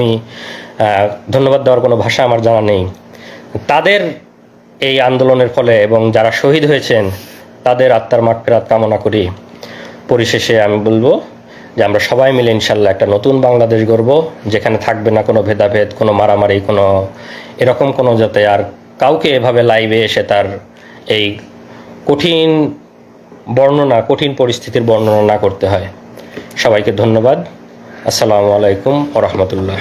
ধন্যবাদ দেওয়ার কোনো ভাষা আমার জানা নেই। তাদের এই আন্দোলনের ফলে এবং যারা শহীদ হয়েছেন তাদের আত্মার মাগফিরাত কামনা করি। পরিশেষে আমি বলবো যে আমরা সবাই মিলে ইনশাল্লাহ একটা নতুন বাংলাদেশ গড়ব, যেখানে থাকবে না কোনো ভেদাভেদ, কোনো মারামারি, কোনো এরকম কোনো, যাতে আর কাউকে এভাবে লাইভে এসে তার এই কঠিন পরিস্থিতির বর্ণনা না করতে হয়। সবাইকে ধন্যবাদ। আসসালামু আলাইকুম ওয়া রাহমাতুল্লাহ।